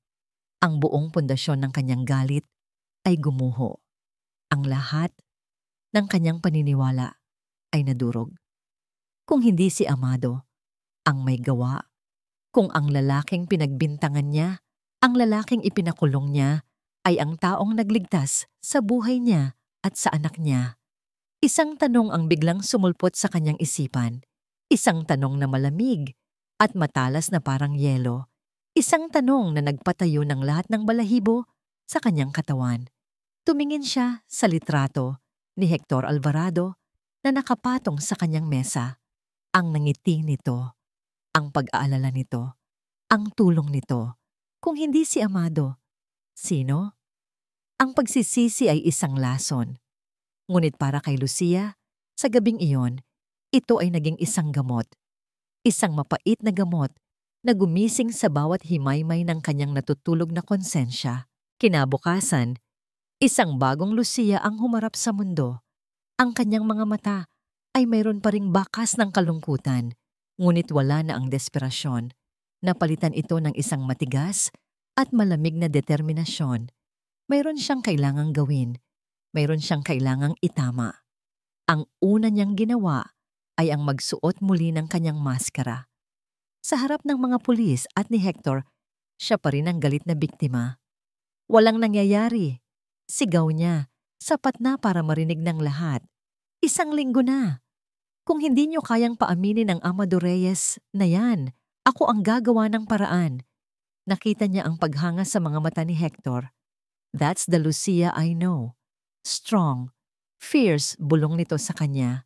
Ang buong pundasyon ng kanyang galit ay gumuho. Ang lahat ng kanyang paniniwala ay nadurog. Kung hindi si Amado ang may gawa, kung ang lalaking pinagbintangan niya, ang lalaking ipinakulong niya, ay ang taong nagligtas sa buhay niya at sa anak niya. Isang tanong ang biglang sumulpot sa kanyang isipan. Isang tanong na malamig at matalas na parang yelo. Isang tanong na nagpatayo ng lahat ng balahibo sa kanyang katawan. Tumingin siya sa litrato ni Hector Alvarado na nakapatong sa kanyang mesa. Ang nangiti nito, ang pag-aalala nito, ang tulong nito. Kung hindi si Amado, sino? Ang pagsisisi ay isang lason. Ngunit para kay Lucia, sa gabing iyon, ito ay naging isang gamot. Isang mapait na gamot na gumising sa bawat himaymay ng kanyang natutulog na konsensya. Kinabukasan, isang bagong Lucia ang humarap sa mundo. Ang kanyang mga mata ay mayroon pa ring bakas ng kalungkutan, ngunit wala na ang desperasyon. Napalitan ito ng isang matigas at malamig na determinasyon. Mayroon siyang kailangang gawin. Mayroon siyang kailangang itama. Ang una niyang ginawa ay ang magsuot muli ng kanyang maskara. Sa harap ng mga pulis at ni Hector, siya pa rin ang galit na biktima. Walang nangyayari. Sigaw niya, sapat na para marinig ng lahat. 1 linggo na. Kung hindi niyo kayang paaminin ang Amado Reyes na yan, ako ang gagawa ng paraan. Nakita niya ang paghanga sa mga mata ni Hector. That's the Lucia I know. Strong, fierce bulong nito sa kanya.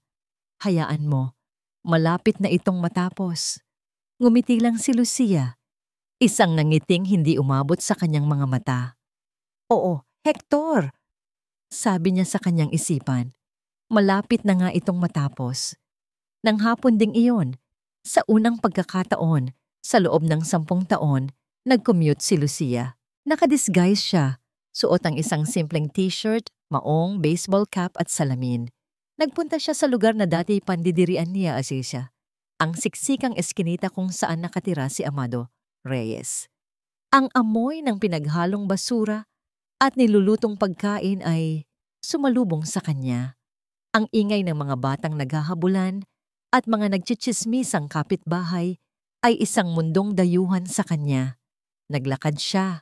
Hayaan mo, malapit na itong matapos. Ngumiti lang si Lucia. Isang nangiting hindi umabot sa kanyang mga mata. Oo, Hector, sabi niya sa kanyang isipan. Malapit na nga itong matapos. Nang hapon ding iyon, sa unang pagkakataon, sa loob ng 10 taon, nag-commute si Lucia. Nakadisguise siya, suot ang isang simpleng t-shirt, maong, baseball cap at salamin. Nagpunta siya sa lugar na dati pandidirian niya Aziza, ang siksikang eskinita kung saan nakatira si Amado Reyes. Ang amoy ng pinaghalong basura at nilulutong pagkain ay sumalubong sa kanya. Ang ingay ng mga batang naghahabulan at mga nagtsitsismisang kapitbahay ay isang mundong dayuhan sa kanya. Naglakad siya.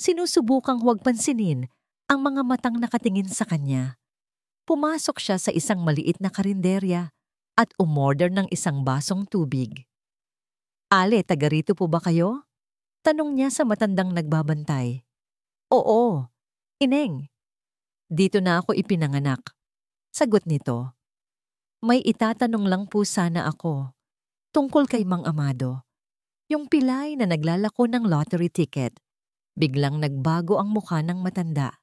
Sinusubukang huwag pansinin ang mga matang nakatingin sa kanya. Pumasok siya sa isang maliit na karinderya at umorder ng isang basong tubig. Ale, taga rito po ba kayo? Tanong niya sa matandang nagbabantay. Oo, Ineng. Dito na ako ipinanganak. Sagot nito. May itatanong lang po sana ako. Tungkol kay Mang Amado. Yung pilay na naglalako ng lottery ticket. Biglang nagbago ang mukha ng matanda.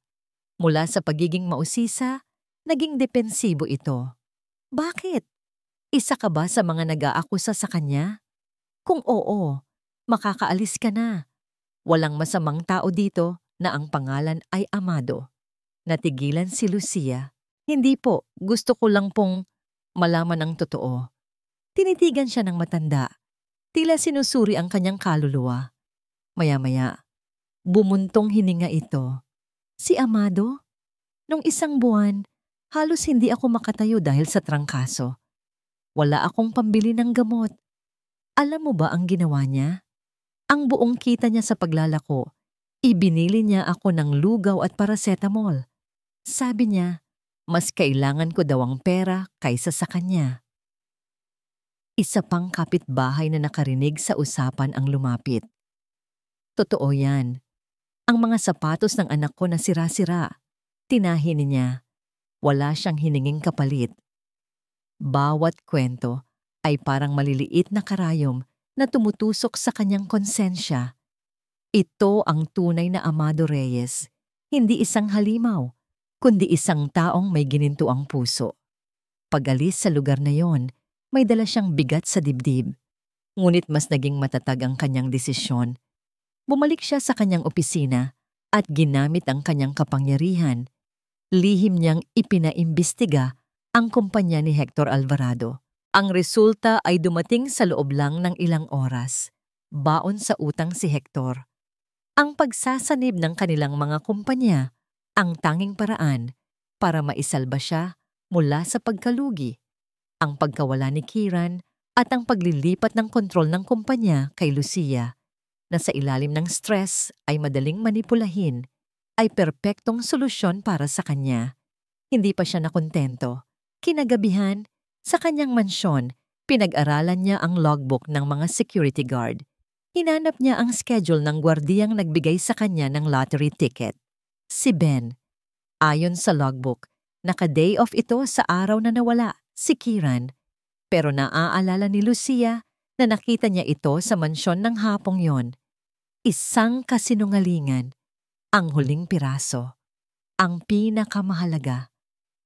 Mula sa pagiging mausisa, naging depensibo ito. Bakit? Isa ka ba sa mga nag-aakusa sa kanya? Kung oo, makakaalis ka na. Walang masamang tao dito na ang pangalan ay Amado. Natigilan si Lucia. Hindi po, gusto ko lang pong malaman ang totoo. Tinitigan siya ng matanda. Tila sinusuri ang kanyang kaluluwa. Maya-maya, bumuntong hininga ito. Si Amado? Nung isang buwan, halos hindi ako makatayo dahil sa trangkaso. Wala akong pambili ng gamot. Alam mo ba ang ginawa niya? Ang buong kita niya sa paglalako, ibinili niya ako ng lugaw at paracetamol. Sabi niya, mas kailangan ko daw ang pera kaysa sa kanya. Isa pang kapitbahay na nakarinig sa usapan ang lumapit. Totoo yan. Ang mga sapatos ng anak ko na sira-sira. Tinahin niya. Wala siyang hininging kapalit. Bawat kwento ay parang maliliit na karayom na tumutusok sa kanyang konsensya. Ito ang tunay na Amado Reyes, hindi isang halimaw, kundi isang taong may ginintuang puso. Pag-alis sa lugar na yon, may dala siyang bigat sa dibdib. Ngunit mas naging matatag ang kanyang desisyon. Bumalik siya sa kanyang opisina at ginamit ang kanyang kapangyarihan. Lihim niyang ipinaimbestiga ang kumpanya ni Hector Alvarado. Ang resulta ay dumating sa loob lang ng ilang oras. Baon sa utang si Hector. Ang pagsasanib ng kanilang mga kumpanya, ang tanging paraan para maisalba siya mula sa pagkalugi. Ang pagkawala ni Kiran at ang paglilipat ng kontrol ng kumpanya kay Lucia na sa ilalim ng stress ay madaling manipulahin ay perpektong solusyon para sa kanya. Hindi pa siya nakontento. Kinagabihan, sa kanyang mansyon, pinag-aralan niya ang logbook ng mga security guard. Hinanap niya ang schedule ng gwardiyang nagbigay sa kanya ng lottery ticket. Si Ben. Ayon sa logbook, naka-day off ito sa araw na nawala, si Kiran. Pero naaalala ni Lucia na nakita niya ito sa mansyon ng hapong yon. Isang kasinungalingan. Ang huling piraso. Ang pinakamahalaga.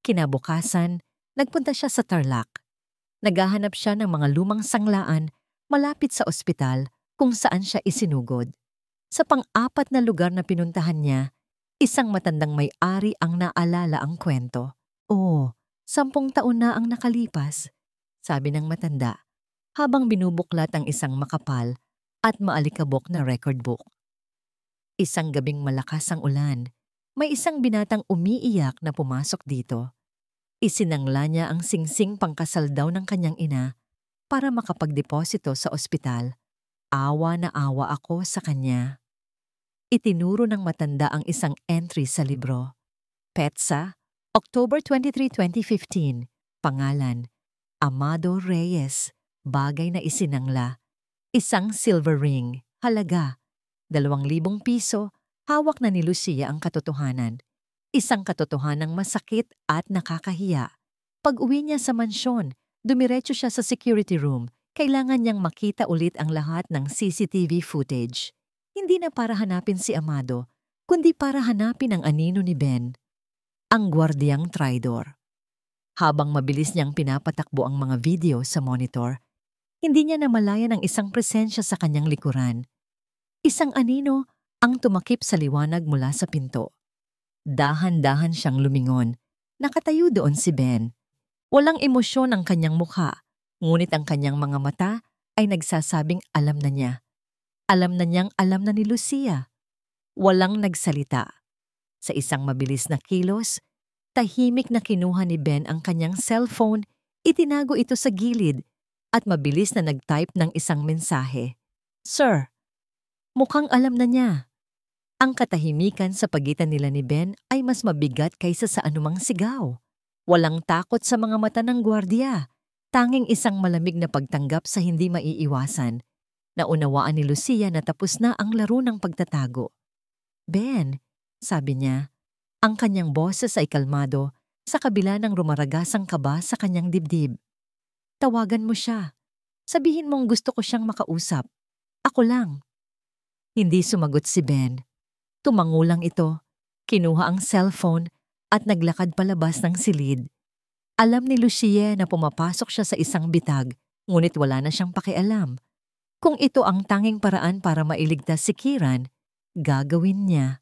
Kinabukasan, nagpunta siya sa Tarlac. Naghahanap siya ng mga lumang sanglaan malapit sa ospital kung saan siya isinugod. Sa pang-apat na lugar na pinuntahan niya, isang matandang may-ari ang naalala ang kwento. Oh, 10 taon na ang nakalipas, sabi ng matanda, habang binubuklat ang isang makapal at maalikabok na record book. Isang gabing malakas ang ulan, may isang binatang umiiyak na pumasok dito. Isinangla niya ang singsing pangkasal daw ng kanyang ina para makapagdeposito sa ospital. Awa na awa ako sa kanya. Itinuro ng matanda ang isang entry sa libro. Petsa, October 23, 2015. Pangalan, Amado Reyes. Bagay na isinangla. Isang silver ring. Halaga, 2,000 piso. Hawak na ni Lucia ang katotohanan. Isang katotohanang masakit at nakakahiya. Pag-uwi niya sa mansyon, dumiretso siya sa security room. Kailangan niyang makita ulit ang lahat ng CCTV footage. Hindi na para hanapin si Amado, kundi para hanapin ang anino ni Ben, ang gwardiyang traidor. Habang mabilis niyang pinapatakbo ang mga video sa monitor, hindi niya namalayan ang isang presensya sa kanyang likuran. Isang anino ang tumakip sa liwanag mula sa pinto. Dahan-dahan siyang lumingon. Nakatayo doon si Ben. Walang emosyon ang kanyang mukha, ngunit ang kanyang mga mata ay nagsasabing alam na niya. Alam na niyang alam na ni Lucia. Walang nagsalita. Sa isang mabilis na kilos, tahimik na kinuha ni Ben ang kanyang cellphone, itinago ito sa gilid at mabilis na nag-type ng isang mensahe. "Sir." Mukhang alam na niya. Ang katahimikan sa pagitan nila ni Ben ay mas mabigat kaysa sa anumang sigaw. Walang takot sa mga mata ng gwardiya, tanging isang malamig na pagtanggap sa hindi maiiwasan. Naunawaan ni Lucia na tapos na ang laro ng pagtatago. "Ben," sabi niya, ang kanyang boses ay kalmado sa kabila ng rumaragasang kaba sa kanyang dibdib. "Tawagan mo siya. Sabihin mong gusto ko siyang makausap. Ako lang." Hindi sumagot si Ben. Tumango lang ito, kinuha ang cellphone at naglakad palabas ng silid. Alam ni Lucia na pumapasok siya sa isang bitag, ngunit wala na siyang pakialam. Kung ito ang tanging paraan para mailigtas si Kieran, gagawin niya.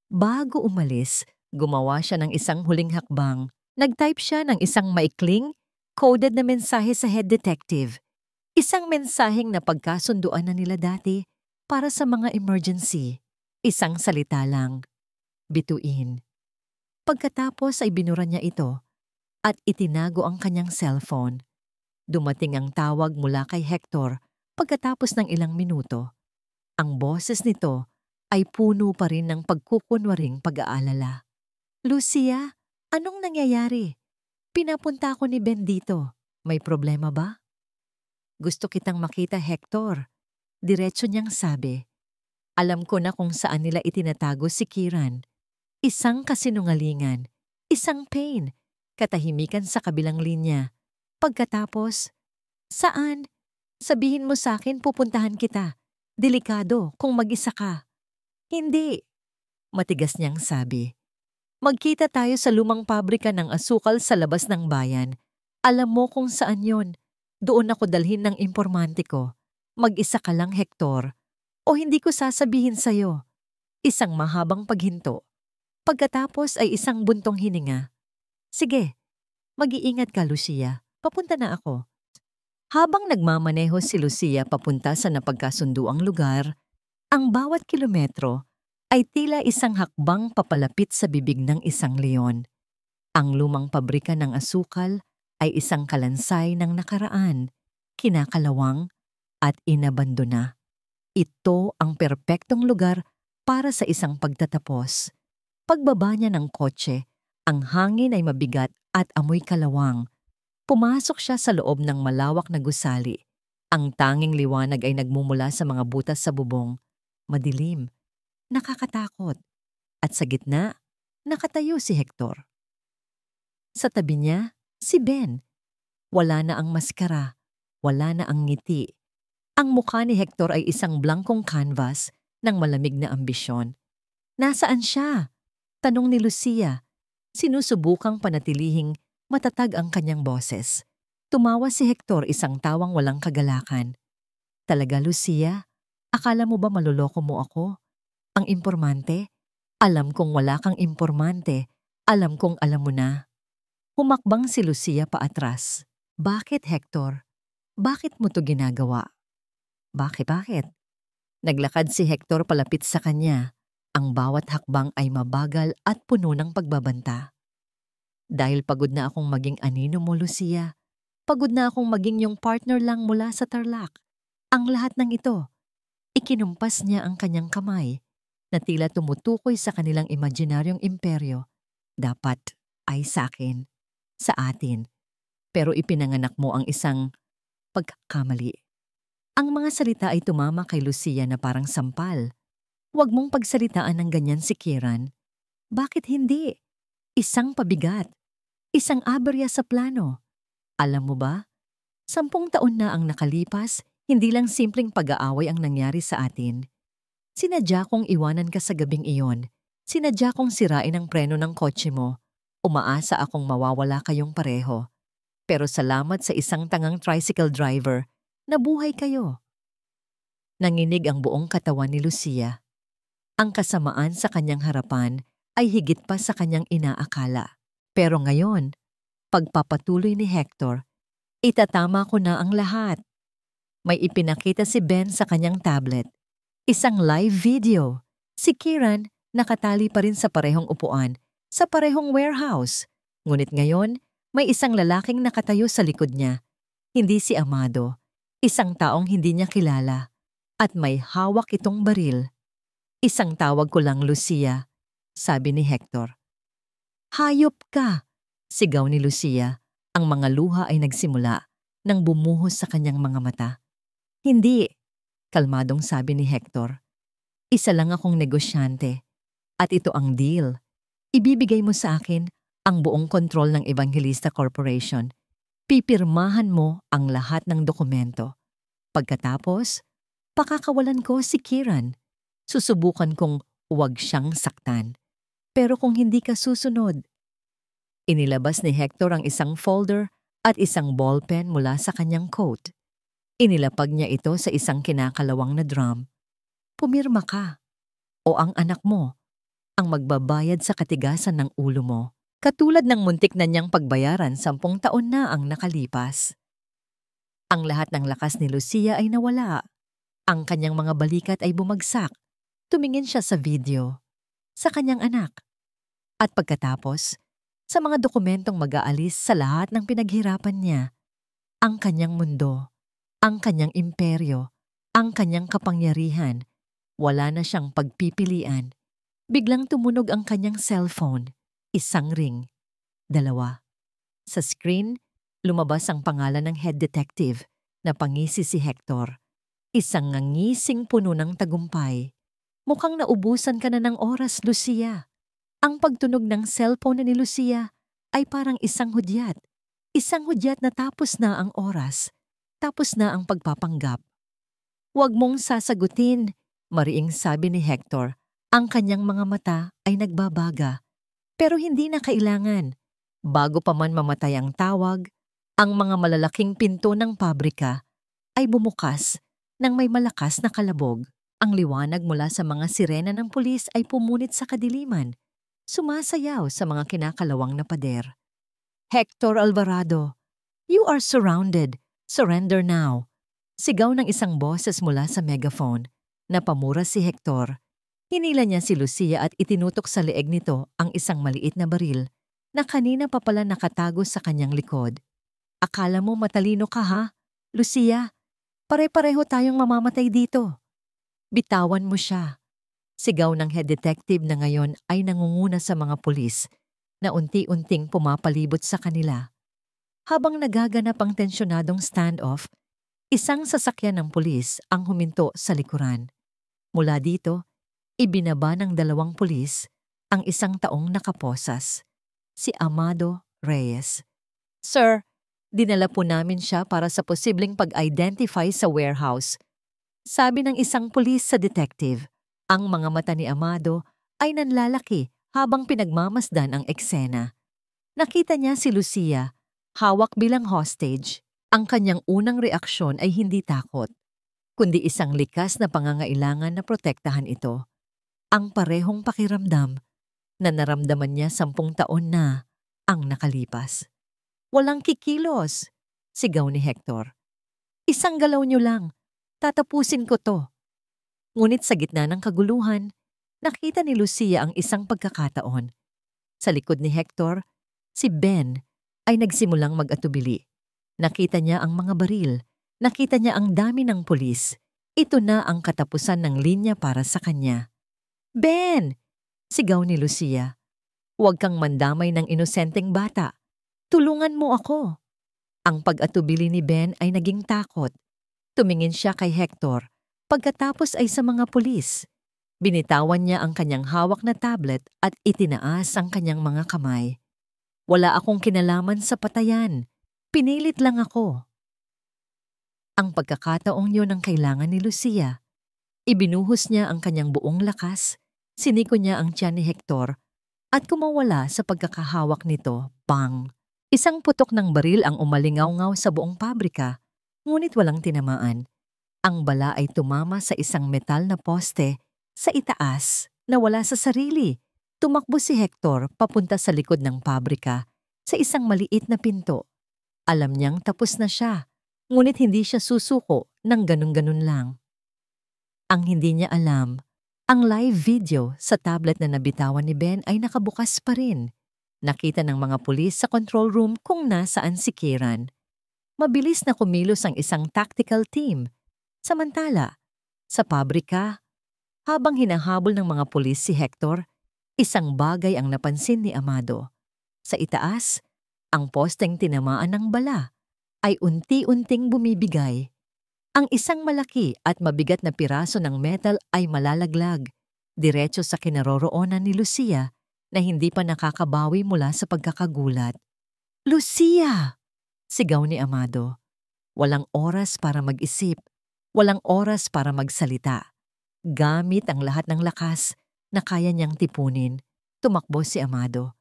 Bago umalis, gumawa siya ng isang huling hakbang. Nag-type siya ng isang maikling, coded na mensahe sa head detective. Isang mensaheng napagkasunduan na nila dati para sa mga emergency. Isang salita lang. Bituin. Pagkatapos ay binura niya ito at itinago ang kanyang cellphone. Dumating ang tawag mula kay Hector pagkatapos ng ilang minuto. Ang boses nito ay puno pa rin ng pagkukunwaring pag-aalala. "Lucia, anong nangyayari? Pinapunta ako ni Ben dito. May problema ba?" "Gusto kitang makita, Hector." Diretso niyang sabi. Alam ko na kung saan nila itinatago si Kieran. Isang kasinungalingan, isang pain, katahimikan sa kabilang linya. Pagkatapos, "Saan? Sabihin mo sa akin pupuntahan kita. Delikado kung mag-isa ka." "Hindi," matigas niyang sabi. "Magkita tayo sa lumang pabrika ng asukal sa labas ng bayan. Alam mo kung saan yon. Doon ako dalhin ng impormante ko. Mag-isa ka lang, Hector. O hindi ko sasabihin sa'yo." Isang mahabang paghinto. Pagkatapos ay isang buntong hininga. "Sige, mag-iingat ka, Lucia. Papunta na ako." Habang nagmamaneho si Lucia papunta sa napagkasunduang lugar, ang bawat kilometro ay tila isang hakbang papalapit sa bibig ng isang leon. Ang lumang pabrika ng asukal ay isang kalansay ng nakaraan, kinakalawang at inabandona. Ito ang perpektong lugar para sa isang pagtatapos. Pagbaba niya ng kotse, ang hangin ay mabigat at amoy kalawang. Pumasok siya sa loob ng malawak na gusali. Ang tanging liwanag ay nagmumula sa mga butas sa bubong. Madilim, nakakatakot. At sa gitna, nakatayo si Hector. Sa tabi niya, si Ben. Wala na ang maskara, wala na ang ngiti. Ang mukha ni Hector ay isang blankong canvas ng malamig na ambisyon. "Nasaan siya?" tanong ni Lucia. Sinusubukang panatilihing matatag ang kanyang boses. Tumawa si Hector, isang tawang walang kagalakan. "Talaga, Lucia? Akala mo ba maloloko mo ako? Ang impormante? Alam kong wala kang impormante. Alam kong alam mo na." Humakbang si Lucia paatras. "Bakit, Hector? Bakit mo to ginagawa?" Bakit? Naglakad si Hector palapit sa kanya. Ang bawat hakbang ay mabagal at puno ng pagbabanta. "Dahil pagod na akong maging anino mo, Lucia. Pagod na akong maging yung partner lang mula sa Tarlac. Ang lahat ng ito." Ikinumpas niya ang kanyang kamay na tila tumutukoy sa kanilang imaginaryong imperyo. "Dapat ay sa akin, sa atin. Pero ipinanganak mo ang isang pagkakamali." Ang mga salita ay tumama kay Lucia na parang sampal. "Huwag mong pagsalitaan ng ganyan si Kieran." "Bakit hindi? Isang pabigat. Isang aberya sa plano. Alam mo ba, 10 taon na ang nakalipas, hindi lang simpleng pag-aaway ang nangyari sa atin. Sinadya kong iwanan ka sa gabing iyon. Sinadya kong sirain ang preno ng kotse mo. Umaasa akong mawawala kayong pareho. Pero salamat sa isang tangang tricycle driver, nabuhay kayo. Nanginig ang buong katawan ni Lucia. Ang kasamaan sa kanyang harapan ay higit pa sa kanyang inaakala. Pero ngayon, pagpapatuloy ni Hector, itatama ko na ang lahat. May ipinakita si Ben sa kanyang tablet. Isang live video. Si Kieran nakatali pa rin sa parehong upuan, sa parehong warehouse. Ngunit ngayon, may isang lalaking nakatayo sa likod niya. Hindi si Amado, isang taong hindi niya kilala. At may hawak itong baril. Isang tawag ko lang, Lucia, sabi ni Hector. Hayop ka, sigaw ni Lucia. Ang mga luha ay nagsimula nang bumuhos sa kanyang mga mata. Hindi, kalmadong sabi ni Hector. Isa lang akong negosyante. At ito ang deal. Ibibigay mo sa akin ang buong kontrol ng Evangelista Corporation. Pipirmahan mo ang lahat ng dokumento. Pagkatapos, pakakawalan ko si Kieran. Susubukan kong huwag siyang saktan. Pero kung hindi ka susunod. Inilabas ni Hector ang isang folder at isang ballpen mula sa kanyang coat. Inilapag niya ito sa isang kinakalawang na drum. Pumirma ka. O ang anak mo ang magbabayad sa katigasan ng ulo mo, katulad ng muntik na niyang pagbayaran 10 taon na ang nakalipas. Ang lahat ng lakas ni Lucia ay nawala. Ang kanyang mga balikat ay bumagsak. Tumingin siya sa video, sa kanyang anak. At pagkatapos, sa mga dokumentong mag-aalis sa lahat ng pinaghirapan niya, ang kanyang mundo, ang kanyang imperyo, ang kanyang kapangyarihan, wala na siyang pagpipilian. Biglang tumunog ang kanyang cellphone. Isang ring. 2. Sa screen, lumabas ang pangalan ng head detective na pangisi si Hector. Isang ngangising puno ng tagumpay. Mukhang naubusan ka na ng oras, Lucia. Ang pagtunog ng cellphone ni Lucia ay parang isang hudyat. Isang hudyat na tapos na ang oras. Tapos na ang pagpapanggap. Huwag mong sasagutin, mariing sabi ni Hector. Ang kanyang mga mata ay nagbabaga. Pero hindi na kailangan. Bago pa man mamatay ang tawag, ang mga malalaking pinto ng pabrika ay bumukas nang may malakas na kalabog. Ang liwanag mula sa mga sirena ng pulis ay pumunit sa kadiliman, sumasayaw sa mga kinakalawang na pader. Hector Alvarado, you are surrounded. Surrender now. Sigaw ng isang boses mula sa megaphone. Napamura si Hector. Hinila niya si Lucia at itinutok sa leeg nito ang isang maliit na baril na kanina pa pala nakatago sa kanyang likod. Akala mo matalino ka ha, Lucia? Pare-pareho tayong mamamatay dito. Bitawan mo siya. Sigaw ng head detective na ngayon ay nangunguna sa mga pulis na unti-unting pumapalibot sa kanila. Habang nagaganap ang tensyonadong standoff, isang sasakyan ng pulis ang huminto sa likuran. Mula dito, ibinaba ng 2 pulis ang isang taong nakaposas, si Amado Reyes. Sir, dinala po namin siya para sa posibleng pag-identify sa warehouse. Sabi ng isang pulis sa detective. Ang mga mata ni Amado ay nanlalaki habang pinagmamasdan ang eksena. Nakita niya si Lucia, hawak bilang hostage. Ang kanyang unang reaksyon ay hindi takot, kundi isang likas na pangangailangan na protektahan ito. Ang parehong pakiramdam na naramdaman niya 10 taon na ang nakalipas. Walang kikilos, sigaw ni Hector. Isang galaw niyo lang, tatapusin ko to. Ngunit sa gitna ng kaguluhan, nakita ni Lucia ang isang pagkakataon. Sa likod ni Hector, si Ben ay nagsimulang mag-atubili. Nakita niya ang mga baril, nakita niya ang dami ng pulis. Ito na ang katapusan ng linya para sa kanya. Ben! Sigaw ni Lucia. Huwag kang mandamay ng inosenteng bata. Tulungan mo ako. Ang pag-atubili ni Ben ay naging takot. Tumingin siya kay Hector. Pagkatapos ay sa mga pulis. Binitawan niya ang kanyang hawak na tablet at itinaas ang kanyang mga kamay. Wala akong kinalaman sa patayan. Pinilit lang ako. Ang pagkakataong yun ang kailangan ni Lucia. Ibinuhos niya ang kanyang buong lakas. Siniko niya ang tiyan ni Hector at kumawala sa pagkakahawak nito, bang! Isang putok ng baril ang umalingaw-ngaw sa buong pabrika, ngunit walang tinamaan. Ang bala ay tumama sa isang metal na poste sa itaas na wala sa sarili. Tumakbo si Hector papunta sa likod ng pabrika sa isang maliit na pinto. Alam niyang tapos na siya, ngunit hindi siya susuko ng ganun-ganun lang. Ang hindi niya alam, ang live video sa tablet na nabitawan ni Ben ay nakabukas pa rin. Nakita ng mga pulis sa control room kung nasaan si Kieran. Mabilis na kumilos ang isang tactical team. Samantala, sa pabrika, habang hinahabol ng mga pulis si Hector, isang bagay ang napansin ni Amado. Sa itaas, ang posteng tinamaan ng bala ay unti-unting bumibigay. Ang isang malaki at mabigat na piraso ng metal ay malalaglag, diretso sa kinaroroonan ni Lucia na hindi pa nakakabawi mula sa pagkakagulat. "Lucia!" sigaw ni Amado. Walang oras para mag-isip, walang oras para magsalita. Gamit ang lahat ng lakas na kaya niyang tipunin, tumakbo si Amado.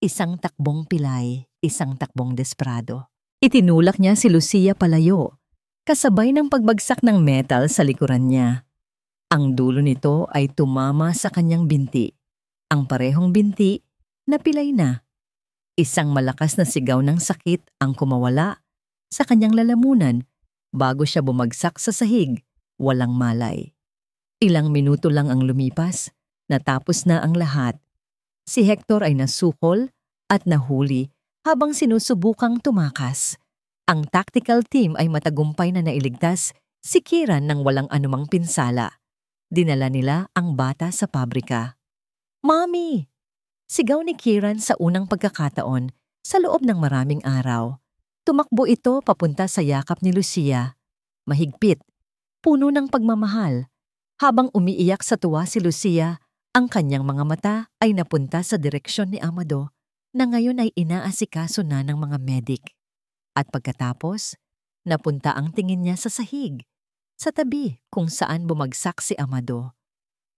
Isang takbong pilay, isang takbong desperado. Itinulak niya si Lucia palayo, kasabay ng pagbagsak ng metal sa likuran niya. Ang dulo nito ay tumama sa kanyang binti. Ang parehong binti na pilay na. Isang malakas na sigaw ng sakit ang kumawala sa kanyang lalamunan bago siya bumagsak sa sahig, walang malay. Ilang minuto lang ang lumipas, natapos na ang lahat. Si Hector ay nasukol at nahuli habang sinusubukang tumakas. Ang tactical team ay matagumpay na nailigtas si Kieran ng walang anumang pinsala. Dinala nila ang bata sa pabrika. "Mommy!" sigaw ni Kieran sa unang pagkakataon sa loob ng maraming araw. Tumakbo ito papunta sa yakap ni Lucia. Mahigpit, puno ng pagmamahal. Habang umiiyak sa tuwa si Lucia, ang kanyang mga mata ay napunta sa direksyon ni Amado na ngayon ay inaasikaso na ng mga medik. At pagkatapos, napunta ang tingin niya sa sahig, sa tabi kung saan bumagsak si Amado.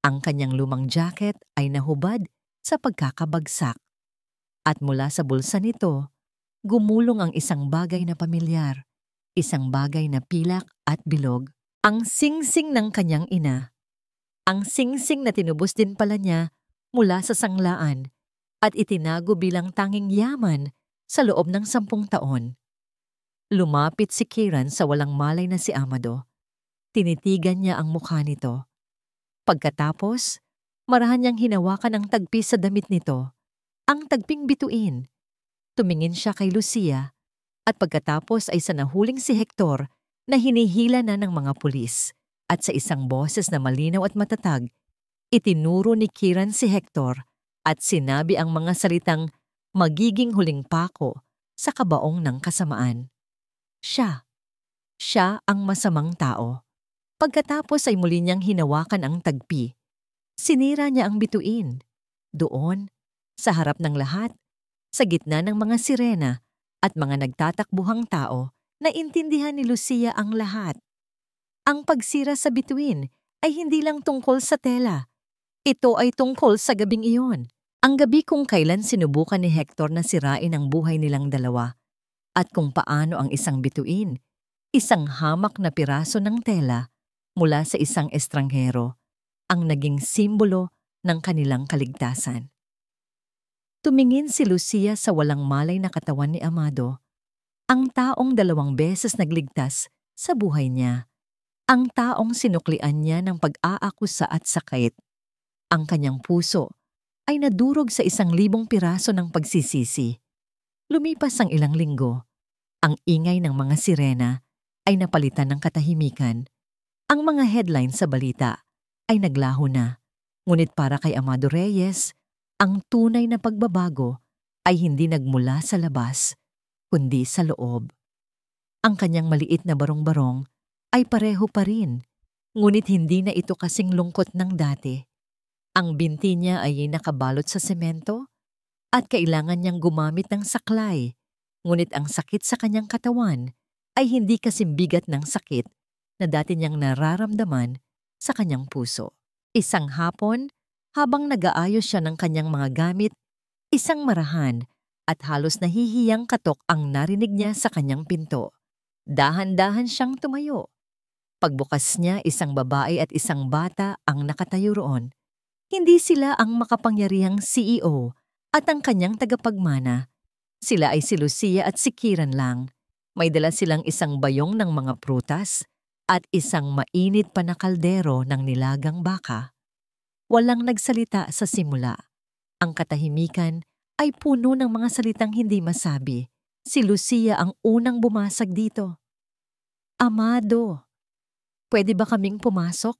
Ang kanyang lumang jacket ay nahubad sa pagkakabagsak. At mula sa bulsa nito, gumulong ang isang bagay na pamilyar, isang bagay na pilak at bilog, ang singsing ng kanyang ina. Ang singsing na tinubos din pala niya mula sa sanglaan at itinago bilang tanging yaman sa loob ng 10 taon. Lumapit si Kieran sa walang malay na si Amado. Tinitigan niya ang mukha nito. Pagkatapos, marahan niyang hinawakan ang tagpi sa damit nito, ang tagping bituin. Tumingin siya kay Lucia at pagkatapos ay sa nahuling si Hector na hinihila na ng mga pulis. At sa isang boses na malinaw at matatag, itinuro ni Kieran si Hector at sinabi ang mga salitang magiging huling pako sa kabaong ng kasamaan. Siya ang masamang tao. Pagkatapos ay muli niyang hinawakan ang tagpi. Sinira niya ang bituin. Doon, sa harap ng lahat, sa gitna ng mga sirena at mga nagtatakbuhang tao, naintindihan ni Lucia ang lahat. Ang pagsira sa bituin ay hindi lang tungkol sa tela. Ito ay tungkol sa gabing iyon. Ang gabi kung kailan sinubukan ni Hector na sirain ang buhay nilang dalawa. At kung paano ang isang bituin, isang hamak na piraso ng tela mula sa isang estranghero, ang naging simbolo ng kanilang kaligtasan. Tumingin si Lucia sa walang malay na katawan ni Amado, ang taong 2 beses nagligtas sa buhay niya. Ang taong sinuklian niya ng pag-aakusa at sakit. Ang kanyang puso ay nadurog sa 1,000 piraso ng pagsisisi. Lumipas ang ilang linggo. Ang ingay ng mga sirena ay napalitan ng katahimikan. Ang mga headlines sa balita ay naglaho na. Ngunit para kay Amado Reyes, ang tunay na pagbabago ay hindi nagmula sa labas, kundi sa loob. Ang kanyang maliit na barong-barong ay pareho pa rin, ngunit hindi na ito kasing lungkot ng dati. Ang binti niya ay nakabalot sa semento at kailangan niyang gumamit ng saklay, ngunit ang sakit sa kanyang katawan ay hindi kasing bigat ng sakit na dati niyang nararamdaman sa kanyang puso. Isang hapon, Habang nag-aayos siya ng kanyang mga gamit, isang marahan at halos nahihiyang katok ang narinig niya sa kanyang pinto. Dahan-dahan siyang tumayo. Pagbukas niya, isang babae at isang bata ang nakatayo roon. Hindi sila ang makapangyarihang CEO at ang kanyang tagapagmana. Sila ay si Lucia at si Kiran lang. May dala silang isang bayong ng mga prutas at isang mainit pa na kaldero ng nilagang baka. Walang nagsalita sa simula. Ang katahimikan ay puno ng mga salitang hindi masabi. Si Lucia ang unang bumasag dito. "Amado, pwede ba kaming pumasok?"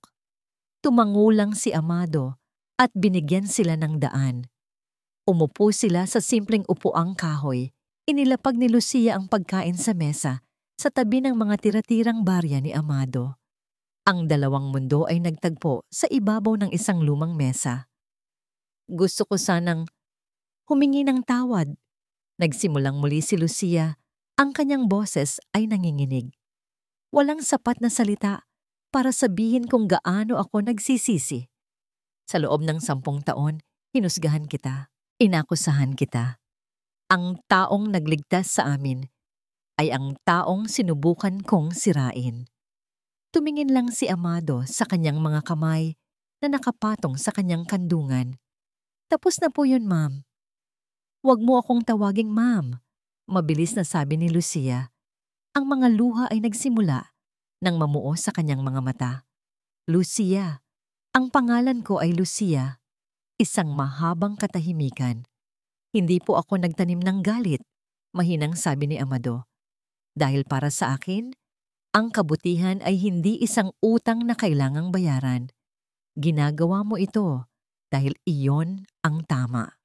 Tumangulang si Amado at binigyan sila ng daan. Umupo sila sa simpleng upuang kahoy. Inilapag ni Lucia ang pagkain sa mesa sa tabi ng mga tira-tirang barya ni Amado. Ang dalawang mundo ay nagtagpo sa ibabaw ng isang lumang mesa. "Gusto ko sanang humingi ng tawad." Nagsimulang muli si Lucia. Ang kanyang boses ay nanginginig. Walang sapat na salita para sabihin kung gaano ako nagsisisi. Sa loob ng 10 taon, hinusgahan kita, inakusahan kita. Ang taong nagligtas sa amin ay ang taong sinubukan kong sirain. Tumingin lang si Amado sa kanyang mga kamay na nakapatong sa kanyang kandungan. "Tapos na po yun, ma'am." "Huwag mo akong tawaging ma'am," mabilis na sabi ni Lucia. Ang mga luha ay nagsimula nang mamuo sa kanyang mga mata. "Lucia, ang pangalan ko ay Lucia." Isang mahabang katahimikan. "Hindi po ako nagtanim ng galit," mahinang sabi ni Amado. "Dahil para sa akin, ang kabutihan ay hindi isang utang na kailangang bayaran. Ginagawa mo ito dahil iyon ang tama."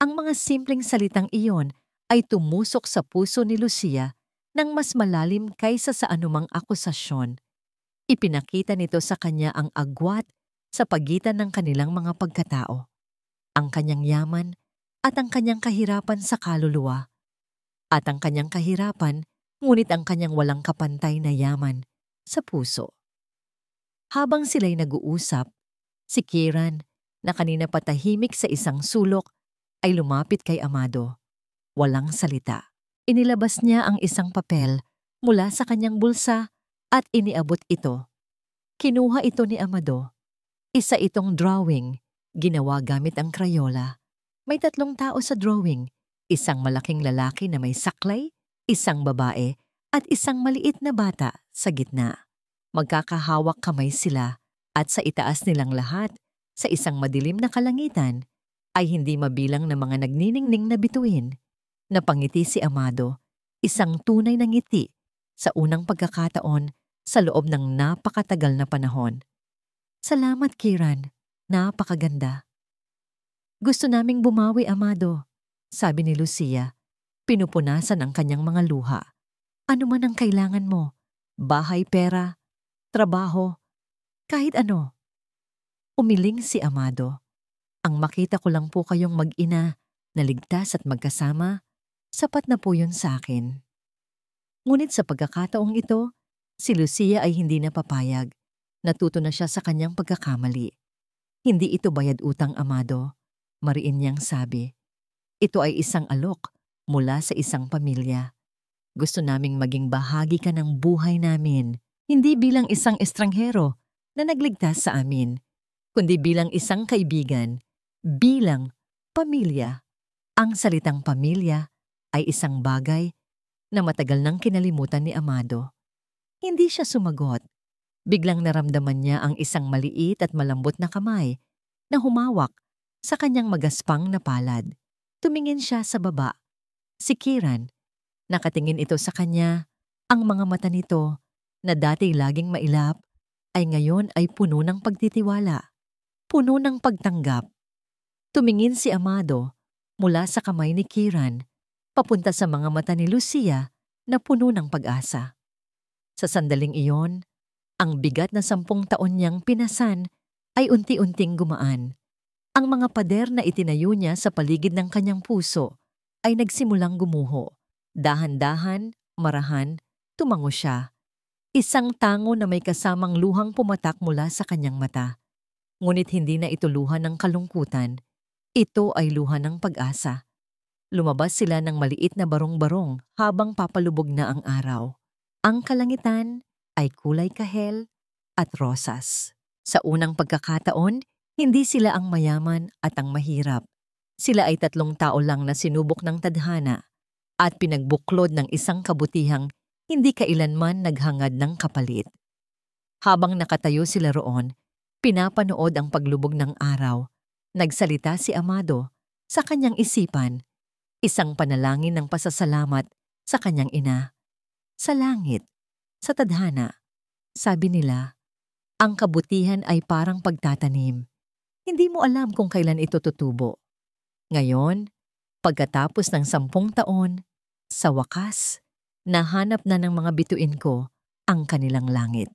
Ang mga simpleng salitang iyon ay tumusok sa puso ni Lucia ng mas malalim kaysa sa anumang akusasyon. Ipinakita nito sa kanya ang agwat sa pagitan ng kanilang mga pagkatao, ang kanyang yaman at ang kanyang kahirapan sa kaluluwa, at ang kanyang kahirapan ngunit ang kanyang walang kapantay na yaman sa puso. Habang sila'y nag-uusap, si Kiran, na kanina patahimik sa isang sulok, ay lumapit kay Amado. Walang salita. Inilabas niya ang isang papel mula sa kanyang bulsa at iniabot ito. Kinuha ito ni Amado. Isa itong drawing, ginawa gamit ang Crayola. May 3 tao sa drawing, isang malaking lalaki na may saklay, isang babae, at isang maliit na bata sa gitna. Magkakahawak kamay sila at sa itaas nilang lahat, sa isang madilim na kalangitan, ay hindi mabilang na mga nagniningning na bituin. Napangiti si Amado, isang tunay na ngiti sa unang pagkakataon sa loob ng napakatagal na panahon. "Salamat, Kiran. Napakaganda." "Gusto naming bumawi, Amado," sabi ni Lucia. Pinupunasan ang kanyang mga luha. "Ano man ang kailangan mo, bahay, pera, trabaho, kahit ano." Umiling si Amado. "Ang makita ko lang po kayong mag-ina na ligtas at magkasama, sapat na po yun sa akin." Ngunit sa pagkakataong ito, si Lucia ay hindi napapayag. Natuto na siya sa kanyang pagkakamali. "Hindi ito bayad utang, Amado," mariin niyang sabi. "Ito ay isang alok mula sa isang pamilya. Gusto naming maging bahagi ka ng buhay namin, hindi bilang isang estranghero na nagligtas sa amin, kundi bilang isang kaibigan, bilang pamilya." Ang salitang pamilya ay isang bagay na matagal nang kinalimutan ni Amado. Hindi siya sumagot. Biglang naramdaman niya ang isang maliit at malambot na kamay na humawak sa kanyang magaspang na palad. Tumingin siya sa baba. Si Kiran. Nakatingin ito sa kanya. Ang mga mata nito, na dati laging mailap, ay ngayon ay puno ng pagtitiwala, puno ng pagtanggap. Tumingin si Amado mula sa kamay ni Kiran papunta sa mga mata ni Lucia na puno ng pag-asa. Sa sandaling iyon, ang bigat na 10 taon niyang pinasan ay unti-unting gumaan. Ang mga pader na itinayo niya sa paligid ng kanyang puso ay nagsimulang gumuho. Dahan-dahan, marahan, tumango siya. Isang tango na may kasamang luhang pumatak mula sa kanyang mata. Ngunit hindi na ito luha ng kalungkutan, ito ay luha ng pag-asa. Lumabas sila ng maliit na barong-barong habang papalubog na ang araw. Ang kalangitan ay kulay kahel at rosas. Sa unang pagkakataon, hindi sila ang mayaman at ang mahirap. Sila ay 3 tao lang na sinubok ng tadhana at pinagbuklod ng isang kabutihang hindi kailanman naghangad ng kapalit. Habang nakatayo sila roon, pinapanood ang paglubog ng araw. Nagsalita si Amado sa kanyang isipan, isang panalangin ng pasasalamat sa kanyang ina. Sa langit, sa tadhana, sabi nila, ang kabutihan ay parang pagtatanim. Hindi mo alam kung kailan ito tutubo. Ngayon, pagkatapos ng 10 taon, sa wakas, nahanap na ng mga bituin ko ang kanilang langit.